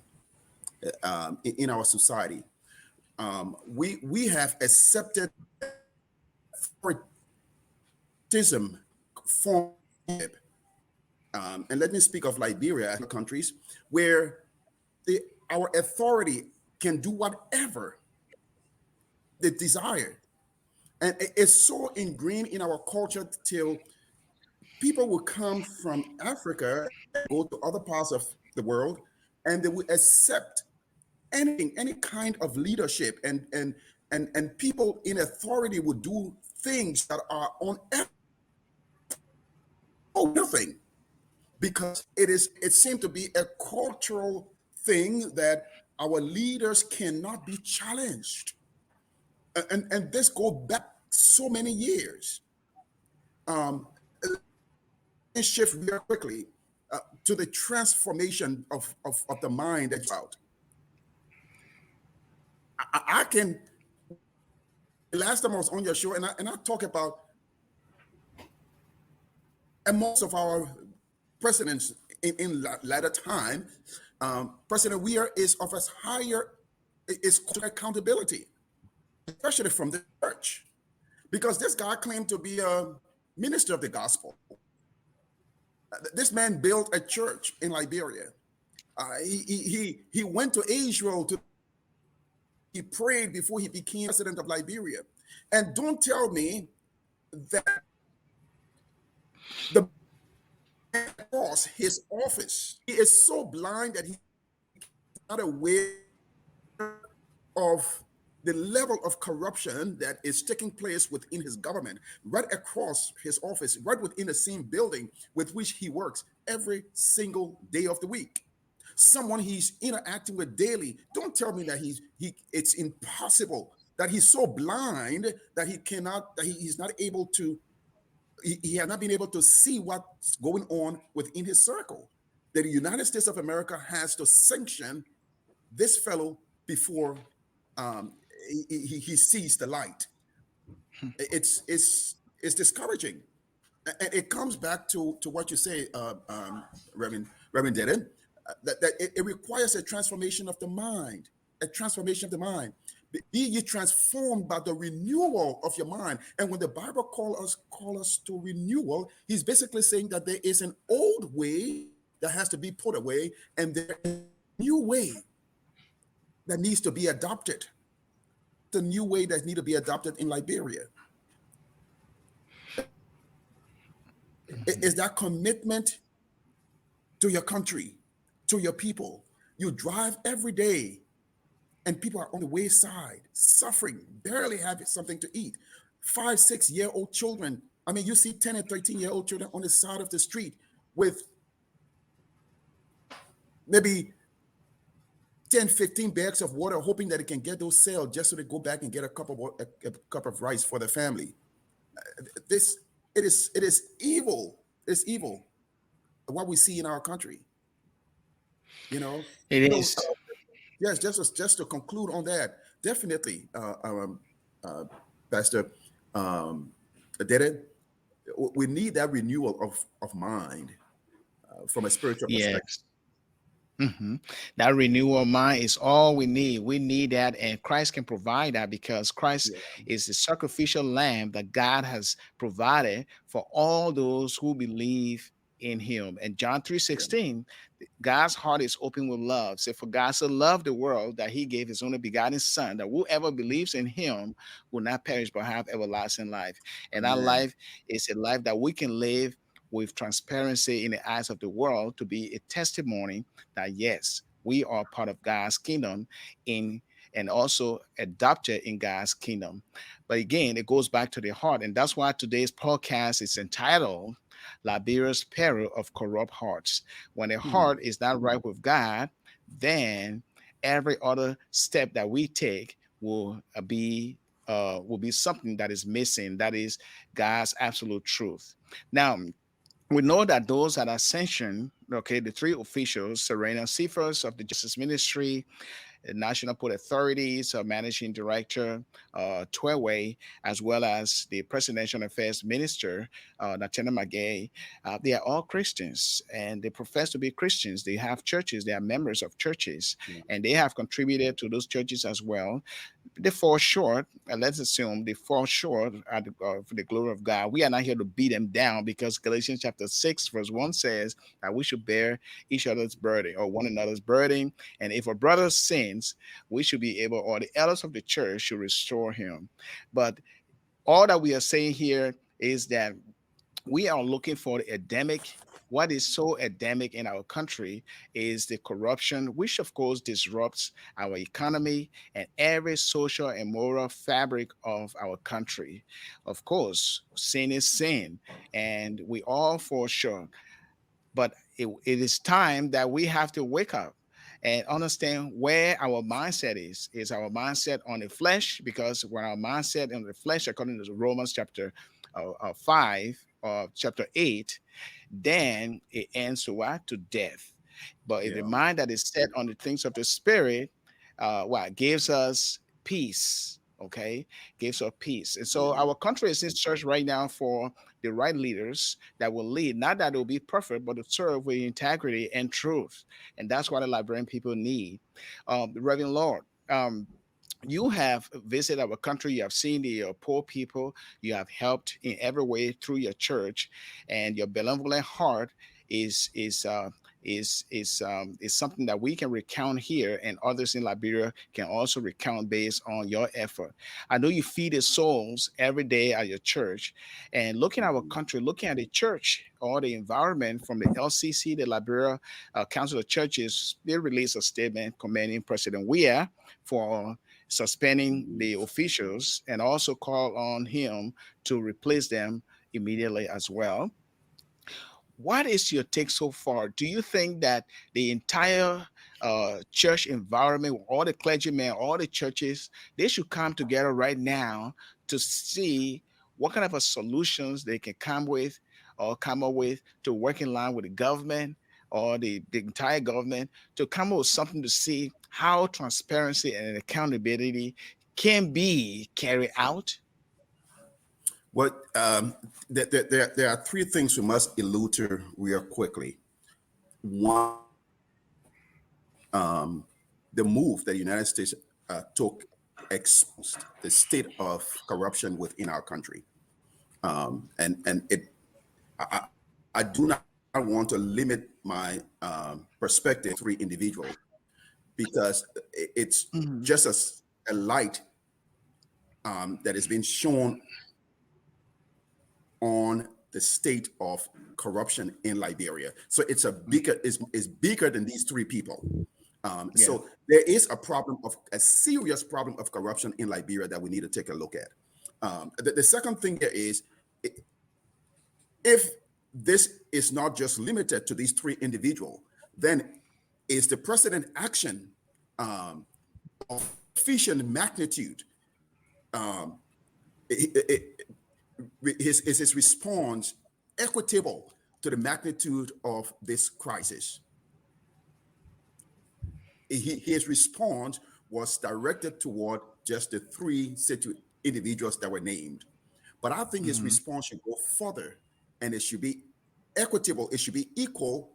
in our society. We have accepted favoritism form, and let me speak of Liberia and countries where our authority can do whatever they desire. And it's so ingrained in our culture till people will come from Africa, go to other parts of the world, and they will accept anything, any kind of leadership, and people in authority will do things that are on nothing, because it seems to be a cultural thing that our leaders cannot be challenged. And this goes back so many years. Let's shift very quickly to the transformation of the mind that's out. I can, last time I was on your show, and I talk about, and most of our presidents in latter time, President Weir is of as higher is accountability, especially from the church, because this guy claimed to be a minister of the gospel. This man built a church in Liberia. He went to Israel he prayed before he became president of Liberia. And don't tell me that the boss, his office, he is so blind that he's not aware of the level of corruption that is taking place within his government, right across his office, right within the same building with which he works every single day of the week. Someone he's interacting with daily. Don't tell me that it's impossible, that he's so blind that he's not able to, he has not been able to see what's going on within his circle. That the United States of America has to sanction this fellow before he sees the light. It's discouraging, and it comes back to what you say, Reverend Dedan, that it requires a transformation of the mind, a transformation of the mind. Be ye transformed by the renewal of your mind. And when the Bible call us to renewal, he's basically saying that there is an old way that has to be put away, and there is a new way that needs to be adopted. The new way that needs to be adopted in Liberia is that commitment to your country, to your people. You drive every day, and people are on the wayside, suffering, barely having something to eat. 5, 6-year-old children. I mean, you see 10 and 13-year-old children on the side of the street with maybe 10, 15 bags of water, hoping that it can get those sales just so they go back and get a cup of rice for the family. It is evil. It's evil what we see in our country. You know, It is. Yes, just to conclude on that, definitely, Pastor Dedan, we need that renewal of mind from a spiritual perspective. Yes. That renewal of mind is all we need. We need that, and Christ can provide that, because Christ is the sacrificial lamb that God has provided for all those who believe in him. And John 3:16, God's heart is open with love. So for God so loved the world that he gave his only begotten son, that whoever believes in him will not perish but have everlasting life. And that life is a life that we can live with transparency in the eyes of the world, to be a testimony that yes, we are part of God's kingdom in and also adopted in God's kingdom. But again, it goes back to the heart. And that's why today's podcast is entitled Liberia's Peril of Corrupt Hearts. When a heart is not right with God, then every other step that we take will be something that is missing. That is God's absolute truth. Now, we know that those at Ascension, okay, the three officials, Serena Cephas of the Justice Ministry, National Port Authorities, Managing Director, Tweway, as well as the Presidential Affairs Minister, Natana Magay, they are all Christians and they profess to be Christians. They have churches, they are members of churches, and they have contributed to those churches as well. They fall short, and let's assume they fall short for the glory of God. We are not here to beat them down because Galatians chapter 6, verse 1 says that we should bear each other's burden or one another's burden. And if a brother sins, we should be able, or the elders of the church should restore him. But all that we are saying here is that we are looking for the endemic. What is so endemic in our country is the corruption, which of course disrupts our economy and every social and moral fabric of our country. Of course, sin is sin, and we all fall short. But it is time that we have to wake up and understand where our mindset is. Is our mindset on the flesh? Because when our mindset on the flesh, according to Romans chapter 5 or chapter 8, then it ends to what? To death. But in the mind that is set on the things of the spirit, what gives us peace. Okay, gives us peace. And so our country is in search right now for the right leaders that will lead, not that it will be perfect, but to serve with integrity and truth. And that's what the Liberian people need. Reverend Lord, you have visited our country, you have seen the poor people, you have helped in every way through your church, and your benevolent heart is is uh, is something that we can recount here, and others in Liberia can also recount based on your effort. I know you feed the souls every day at your church, and looking at our country, looking at the church or the environment from the LCC, the Liberia Council of Churches, they released a statement commending President Weah for suspending the officials and also call on him to replace them immediately as well. What is your take so far? Do you think that the entire church environment, all the clergymen, all the churches, they should come together right now to see what kind of a solutions they can come with or come up with to work in line with the government or the entire government to come up with something to see how transparency and accountability can be carried out? What there are three things we must allude to real quickly. One, the move that the United States took exposed the state of corruption within our country, and it. I, I do not want to limit my perspective to three individuals because it's Mhm. just a light that has been shown on the state of corruption in Liberia. So it's is bigger than these three people. Yeah. So there is a serious problem of corruption in Liberia that we need to take a look at. The second thing here is if this is not just limited to these three individuals, then is the president action of sufficient magnitude? Um, is his response equitable to the magnitude of this crisis? His response was directed toward just the three individuals that were named. But I think his Mhm. response should go further and it should be equitable. It should be equal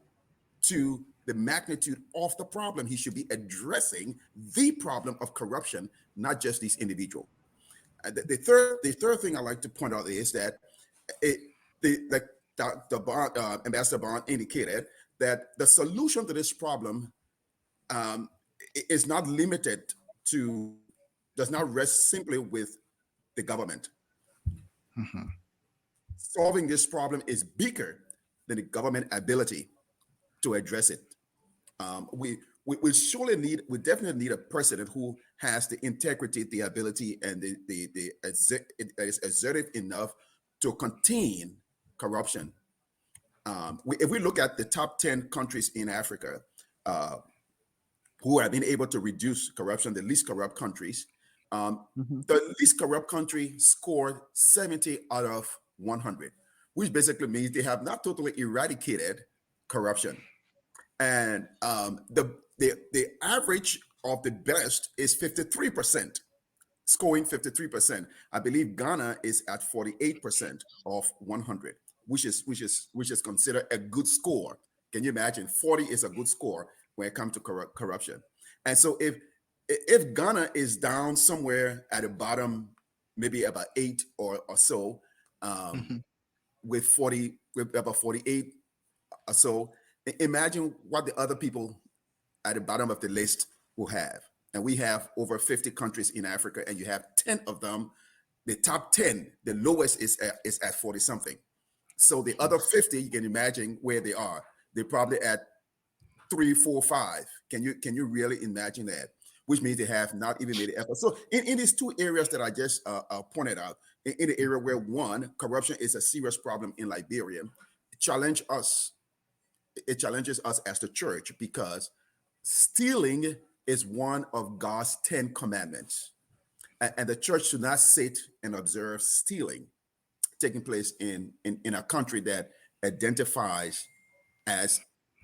to the magnitude of the problem. He should be addressing the problem of corruption, not just these individuals. The third thing I like to point out is that it, the Bond, Ambassador Bond indicated that the solution to this problem um, is not limited to, does not rest simply with the government. Mhm. Solving this problem is bigger than the government ability to address it. We we definitely need a president who has the integrity, the ability, and is assertive enough to contain corruption. If we look at the top 10 countries in Africa uh, who have been able to reduce corruption, the least corrupt countries, Mhm. the least corrupt country scored 70 out of 100, which basically means they have not totally eradicated corruption. And the average of the best is 53%, scoring 53%. I believe Ghana is at 48% of 100, which is considered a good score. Can you imagine? 40 is a good score when it comes to corruption. And so if Ghana is down somewhere at the bottom, maybe about 8 or so, um, Mhm. with about 48 or so, imagine what the other people at the bottom of the list will have. And we have over 50 countries in Africa, and you have 10 of them. The top 10, the lowest is at 40 something. So the other 50, you can imagine where they are. They're probably at 3, 4, 5. Can you really imagine that? Which means they have not even made the effort. So in these two areas that I just pointed out, in the area where one, corruption is a serious problem in Liberia, challenge us it challenges us as the church because stealing is one of God's 10 commandments. And the church should not sit and observe stealing taking place in a country that identifies as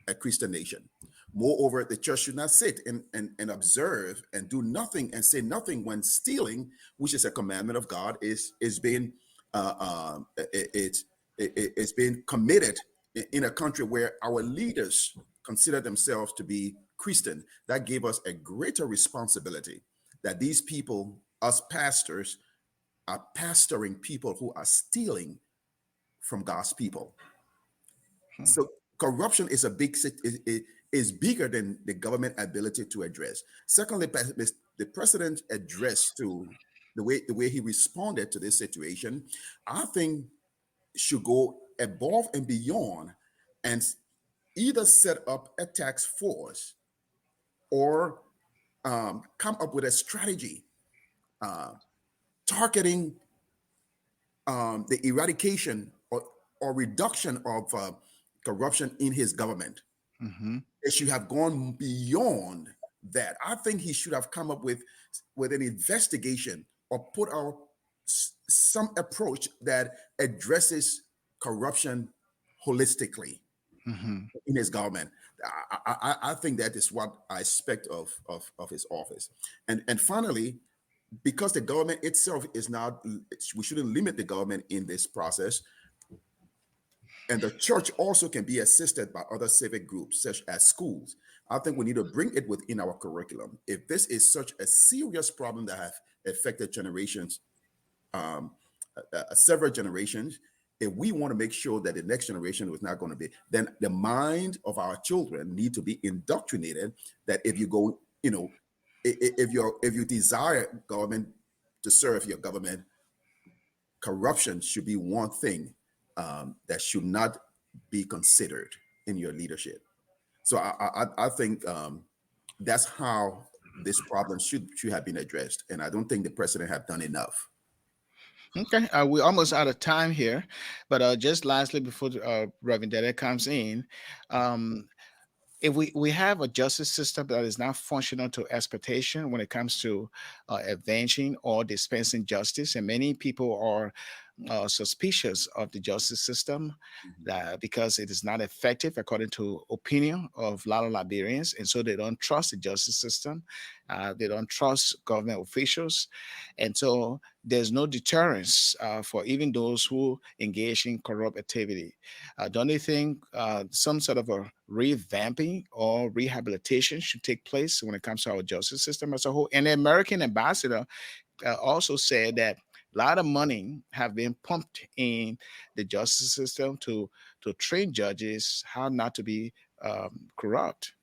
a Christian nation. Moreover, the church should not sit and observe and do nothing and say nothing when stealing, which is a commandment of God, is being it's being committed in a country where our leaders consider themselves to be Christian. That gave us a greater responsibility that these people, us pastors, are pastoring people who are stealing from God's people. Hmm. So corruption is a is bigger than the government ability to address. Secondly, the president addressed to the way he responded to this situation, I think should go above and beyond and either set up a task force or come up with a strategy uh, targeting the eradication or reduction of corruption in his government. Mhm. It should have gone beyond that. I think he should have come up with an investigation or put out some approach that addresses corruption holistically Mhm. in his government. I think that is what I expect of his office. And finally, because the government itself is not, we shouldn't limit the government in this process. And the church also can be assisted by other civic groups, such as schools. I think we need to bring it within our curriculum. If this is such a serious problem that have affected generations, um, several generations, if we want to make sure that the next generation was not going to be, then the mind of our children need to be indoctrinated that if you go, if you desire government to serve your government, corruption should be one thing that should not be considered in your leadership. So I think that's how this problem should have been addressed, and I don't think the president have done enough. Okay, we're almost out of time here, but just lastly, before Reverend Dede comes in, um, if we have a justice system that is not functional to expectation when it comes to avenging or dispensing justice, and many people are suspicious of the justice system Mhm. that because it is not effective according to opinion of a lot of Liberians, and so they don't trust the justice system. They don't trust government officials, and so there's no deterrence for even those who engage in corrupt activity. Don't you think some sort of a revamping or rehabilitation should take place when it comes to our justice system as a whole? And the American ambassador also said that a lot of money have been pumped in the justice system to train judges how not to be corrupt,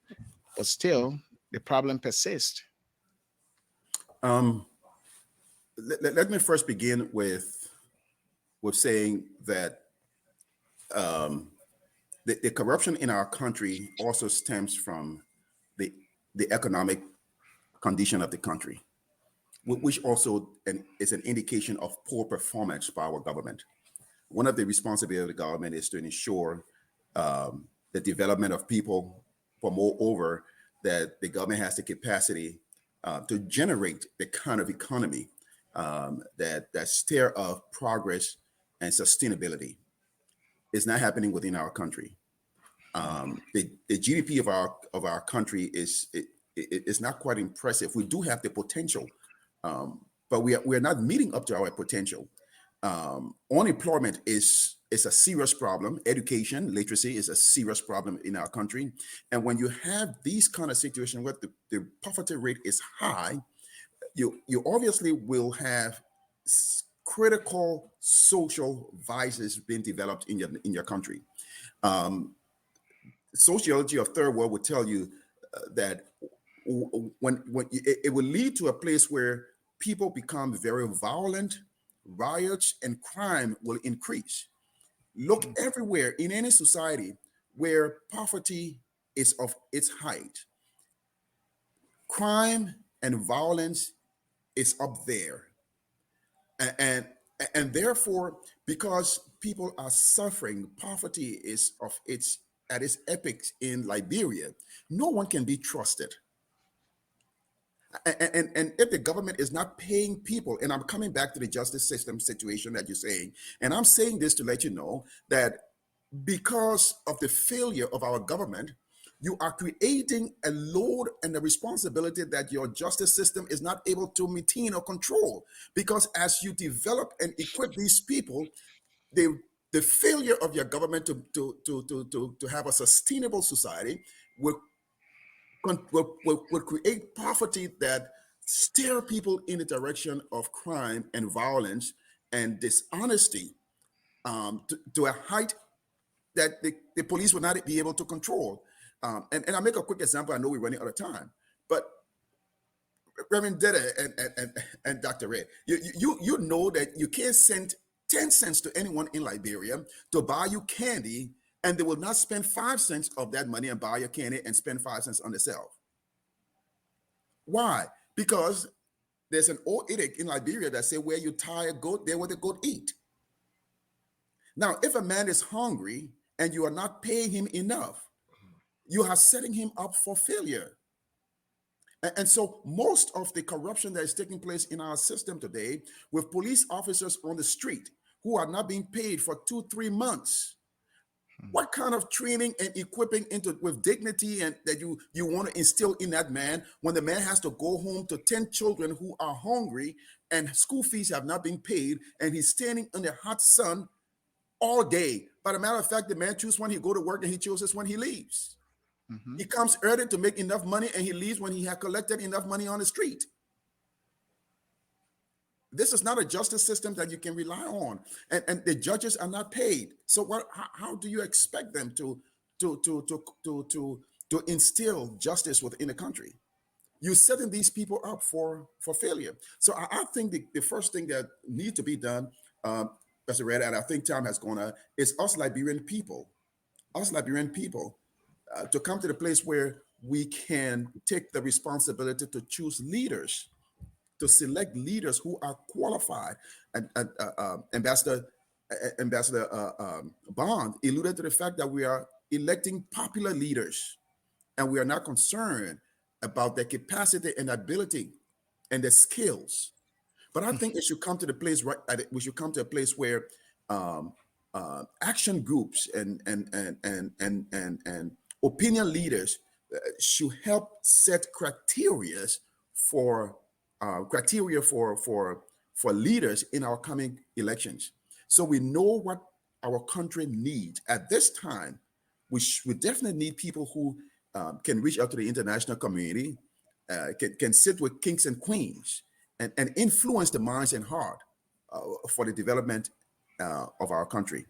but still the problem persists. Um, let me first begin with saying that the corruption in our country also stems from the the economic condition of the country, which also is an indication of poor performance by our government. One of the responsibilities of the government is to ensure the development of people, but moreover, that the government has the capacity to generate the kind of economy that stir of progress and sustainability. It's not happening within our country. The GDP of our country is not quite impressive. We do have the potential, but we're not meeting up to our potential. Unemployment is a serious problem. Education, literacy is a serious problem in our country. And when you have these kind of situations where the poverty rate is high, you obviously will have critical social vices being developed in your country. Sociology of third world would tell you that when it will lead to a place where people become very violent, riots and crime will increase. Look everywhere in any society where poverty is of its height, crime and violence is up there. And and therefore, because people are suffering, poverty is of its at its epic in Liberia. No one can be trusted. And if the government is not paying people, and I'm coming back to the justice system situation that you're saying, and I'm saying this to let you know that because of the failure of our government, you are creating a load and a responsibility that your justice system is not able to maintain or control. Because as you develop and equip these people, the failure of your government to have a sustainable society will create poverty that steer people in the direction of crime and violence and dishonesty to a height that the police will not be able to control. And I'll make a quick example. I know we're running out of time, but Reverend Dede and Dr. Red, you know that you can't send 10 cents to anyone in Liberia to buy you candy, and they will not spend 5 cents of that money and buy your candy and spend 5 cents on themselves. Why? Because there's an old edict in Liberia that say where you tie a goat, there will the goat eat. Now, if a man is hungry and you are not paying him enough, you are setting him up for failure. And so most of the corruption that is taking place in our system today with police officers on the street who are not being paid for 2-3 months. What kind of training and equipping with dignity and that you want to instill in that man when the man has to go home to 10 children who are hungry and school fees have not been paid and he's standing in the hot sun all day? By the matter of fact, the man chooses when he go to work and he chooses when he leaves. He comes early to make enough money and he leaves when he has collected enough money on the street. This is not a justice system that you can rely on, and the judges are not paid. So how do you expect them to instill justice within the country? You're setting these people up for failure. So I think the first thing that needs to be done, as I read, and I think time has gone on, is us Liberian people, to come to the place where we can take the responsibility to choose leaders, to select leaders who are qualified. And Ambassador Bond alluded to the fact that we are electing popular leaders, and we are not concerned about their capacity and ability and their skills. But I think it should come to the place we should come to a place where action groups and opinion leaders should help set criteria for leaders in our coming elections, so we know what our country needs at this time. We definitely need people who can reach out to the international community, can sit with kings and queens, and influence the minds and heart for the development of our country.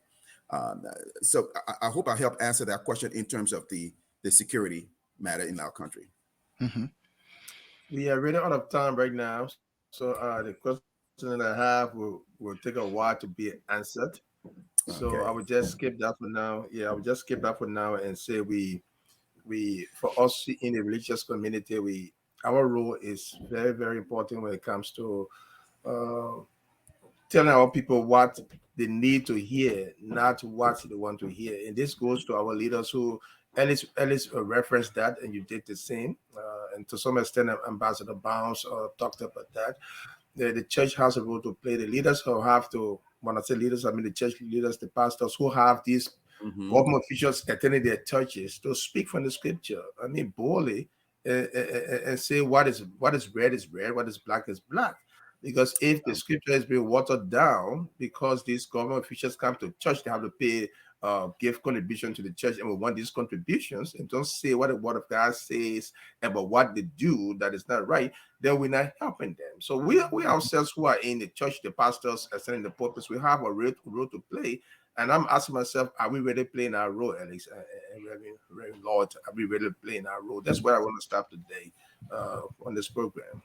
So I hope I help answer that question in terms of the security matter in our country. We are running out of time right now. So the question that I have will take a while to be answered. So Okay. I would just skip that for now. Yeah, I would just skip that for now and say we for us in the religious community, our role is very, very important when it comes to uh, telling our people what they need to hear, not what they want to hear. And this goes to our leaders who Ellis referenced that, and you did the same. And to some extent, Ambassador Bounce talked about that. The church has a role to play. The leaders who have to, when I say leaders, I mean the church leaders, the pastors who have these Mhm. government officials attending their churches to speak from the scripture. I mean, boldly, and say what is red is red, what is black is black. Because if the scripture is being watered down, because these government officials come to church, they have to pay give contribution to the church, and we want these contributions, and don't say what the word of God says about what they do that is not right, then we're not helping them. So we ourselves who are in the church, the pastors, ascending the purpose, we have a role to play. And I'm asking myself, are we really playing our role, Alex and Reverend Lord? Are we really playing our role? That's where I want to stop today on this program.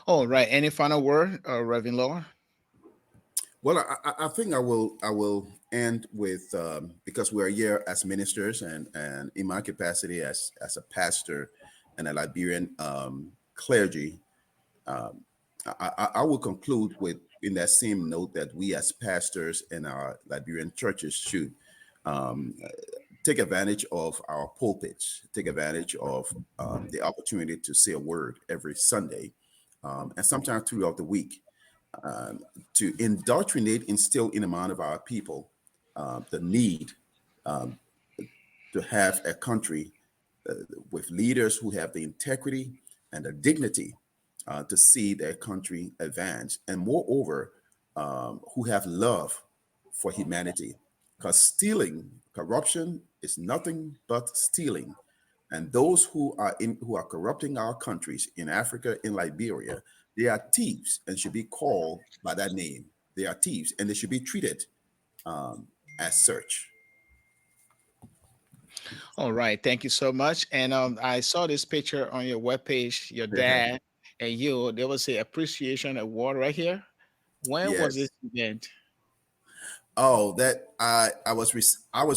All right. Any final word, Reverend Lord? Well, I think I will end with because we're here as ministers and in my capacity as a pastor and a Liberian clergy, I will conclude with in that same note that we as pastors in our Liberian churches should um, take advantage of our pulpits, take advantage of the opportunity to say a word every Sunday and sometimes throughout the week um, to indoctrinate, instill in the mind of our people the need um, to have a country uh, with leaders who have the integrity and the dignity to see their country advance, and moreover, who have love for humanity. Because stealing, corruption is nothing but stealing, and those who are corrupting our countries in Africa, in Liberia, they are thieves and should be called by that name. They are thieves, and they should be treated um, as such. All right. Thank you so much. And I saw this picture on your webpage, your dad and you. There was a appreciation award right here. When was this Yes. event? Oh, that I was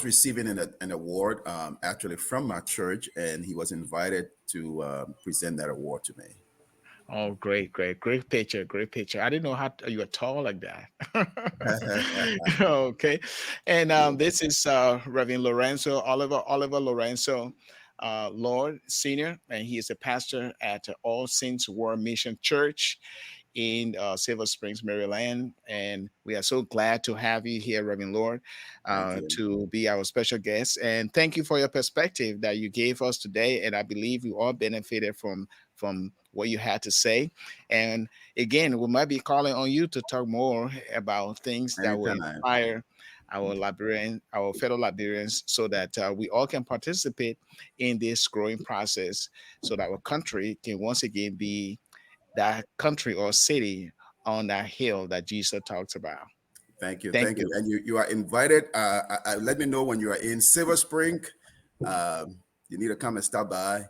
receiving an award actually from my church, and he was invited to present that award to me. Oh, great, great, great picture, great picture. I didn't know how you were tall like that. Okay, and this is Reverend Lorenzo Oliver Lorenzo, Lord Senior, and he is a pastor at All Saints War Mission Church in Silver Springs, Maryland. And we are so glad to have you here, Reverend Lord, Thank you. to be our special guest. And thank you for your perspective that you gave us today. And I believe we all benefited from what you had to say. And again, we might be calling on you to talk more about things that will Anytime. inspire our fellow Liberians, so that we all can participate in this growing process, so that our country can once again be that country or city on that hill that Jesus talks about. Thank you. Thank Thank you. you. And you are invited. Let me know when you are in Silver Spring. You need to come and stop by.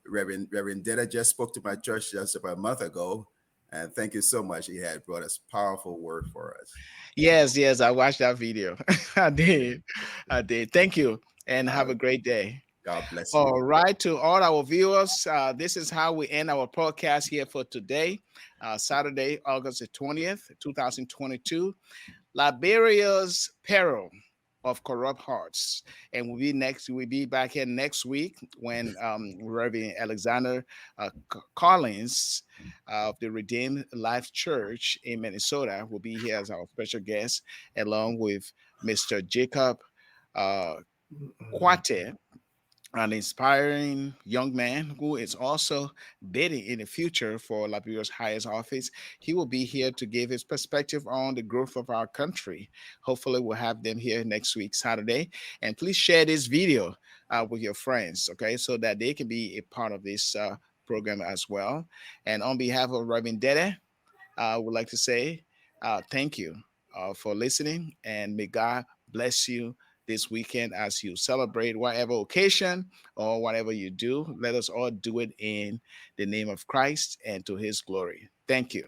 Reverend Deda just spoke to my church just about a month ago. And thank you so much. He had brought us powerful word for us. Yes, yes, I watched that video. I did. I did. Thank you and have Uh, a great day. God bless you. All right, to all our viewers, this is how we end our podcast here for today, Saturday, August the 20th, 2022. Liberia's peril of corrupt hearts. And we'll be back here next week when Reverend Alexander Collins of the Redeemed Life Church in Minnesota will be here as our special guest, along with Mr. Jacob uh, Quate, an inspiring young man who is also bidding in the future for Liberia's highest office. He will be here to give his perspective on the growth of our country. Hopefully, we'll have them here next week, Saturday. And please share this video with your friends, okay, so that they can be a part of this program as well. And on behalf of Reverend Dede, I would like to say thank you for listening, and may God bless you this weekend as you celebrate whatever occasion or whatever you do. Let us all do it in the name of Christ and to his glory. Thank you.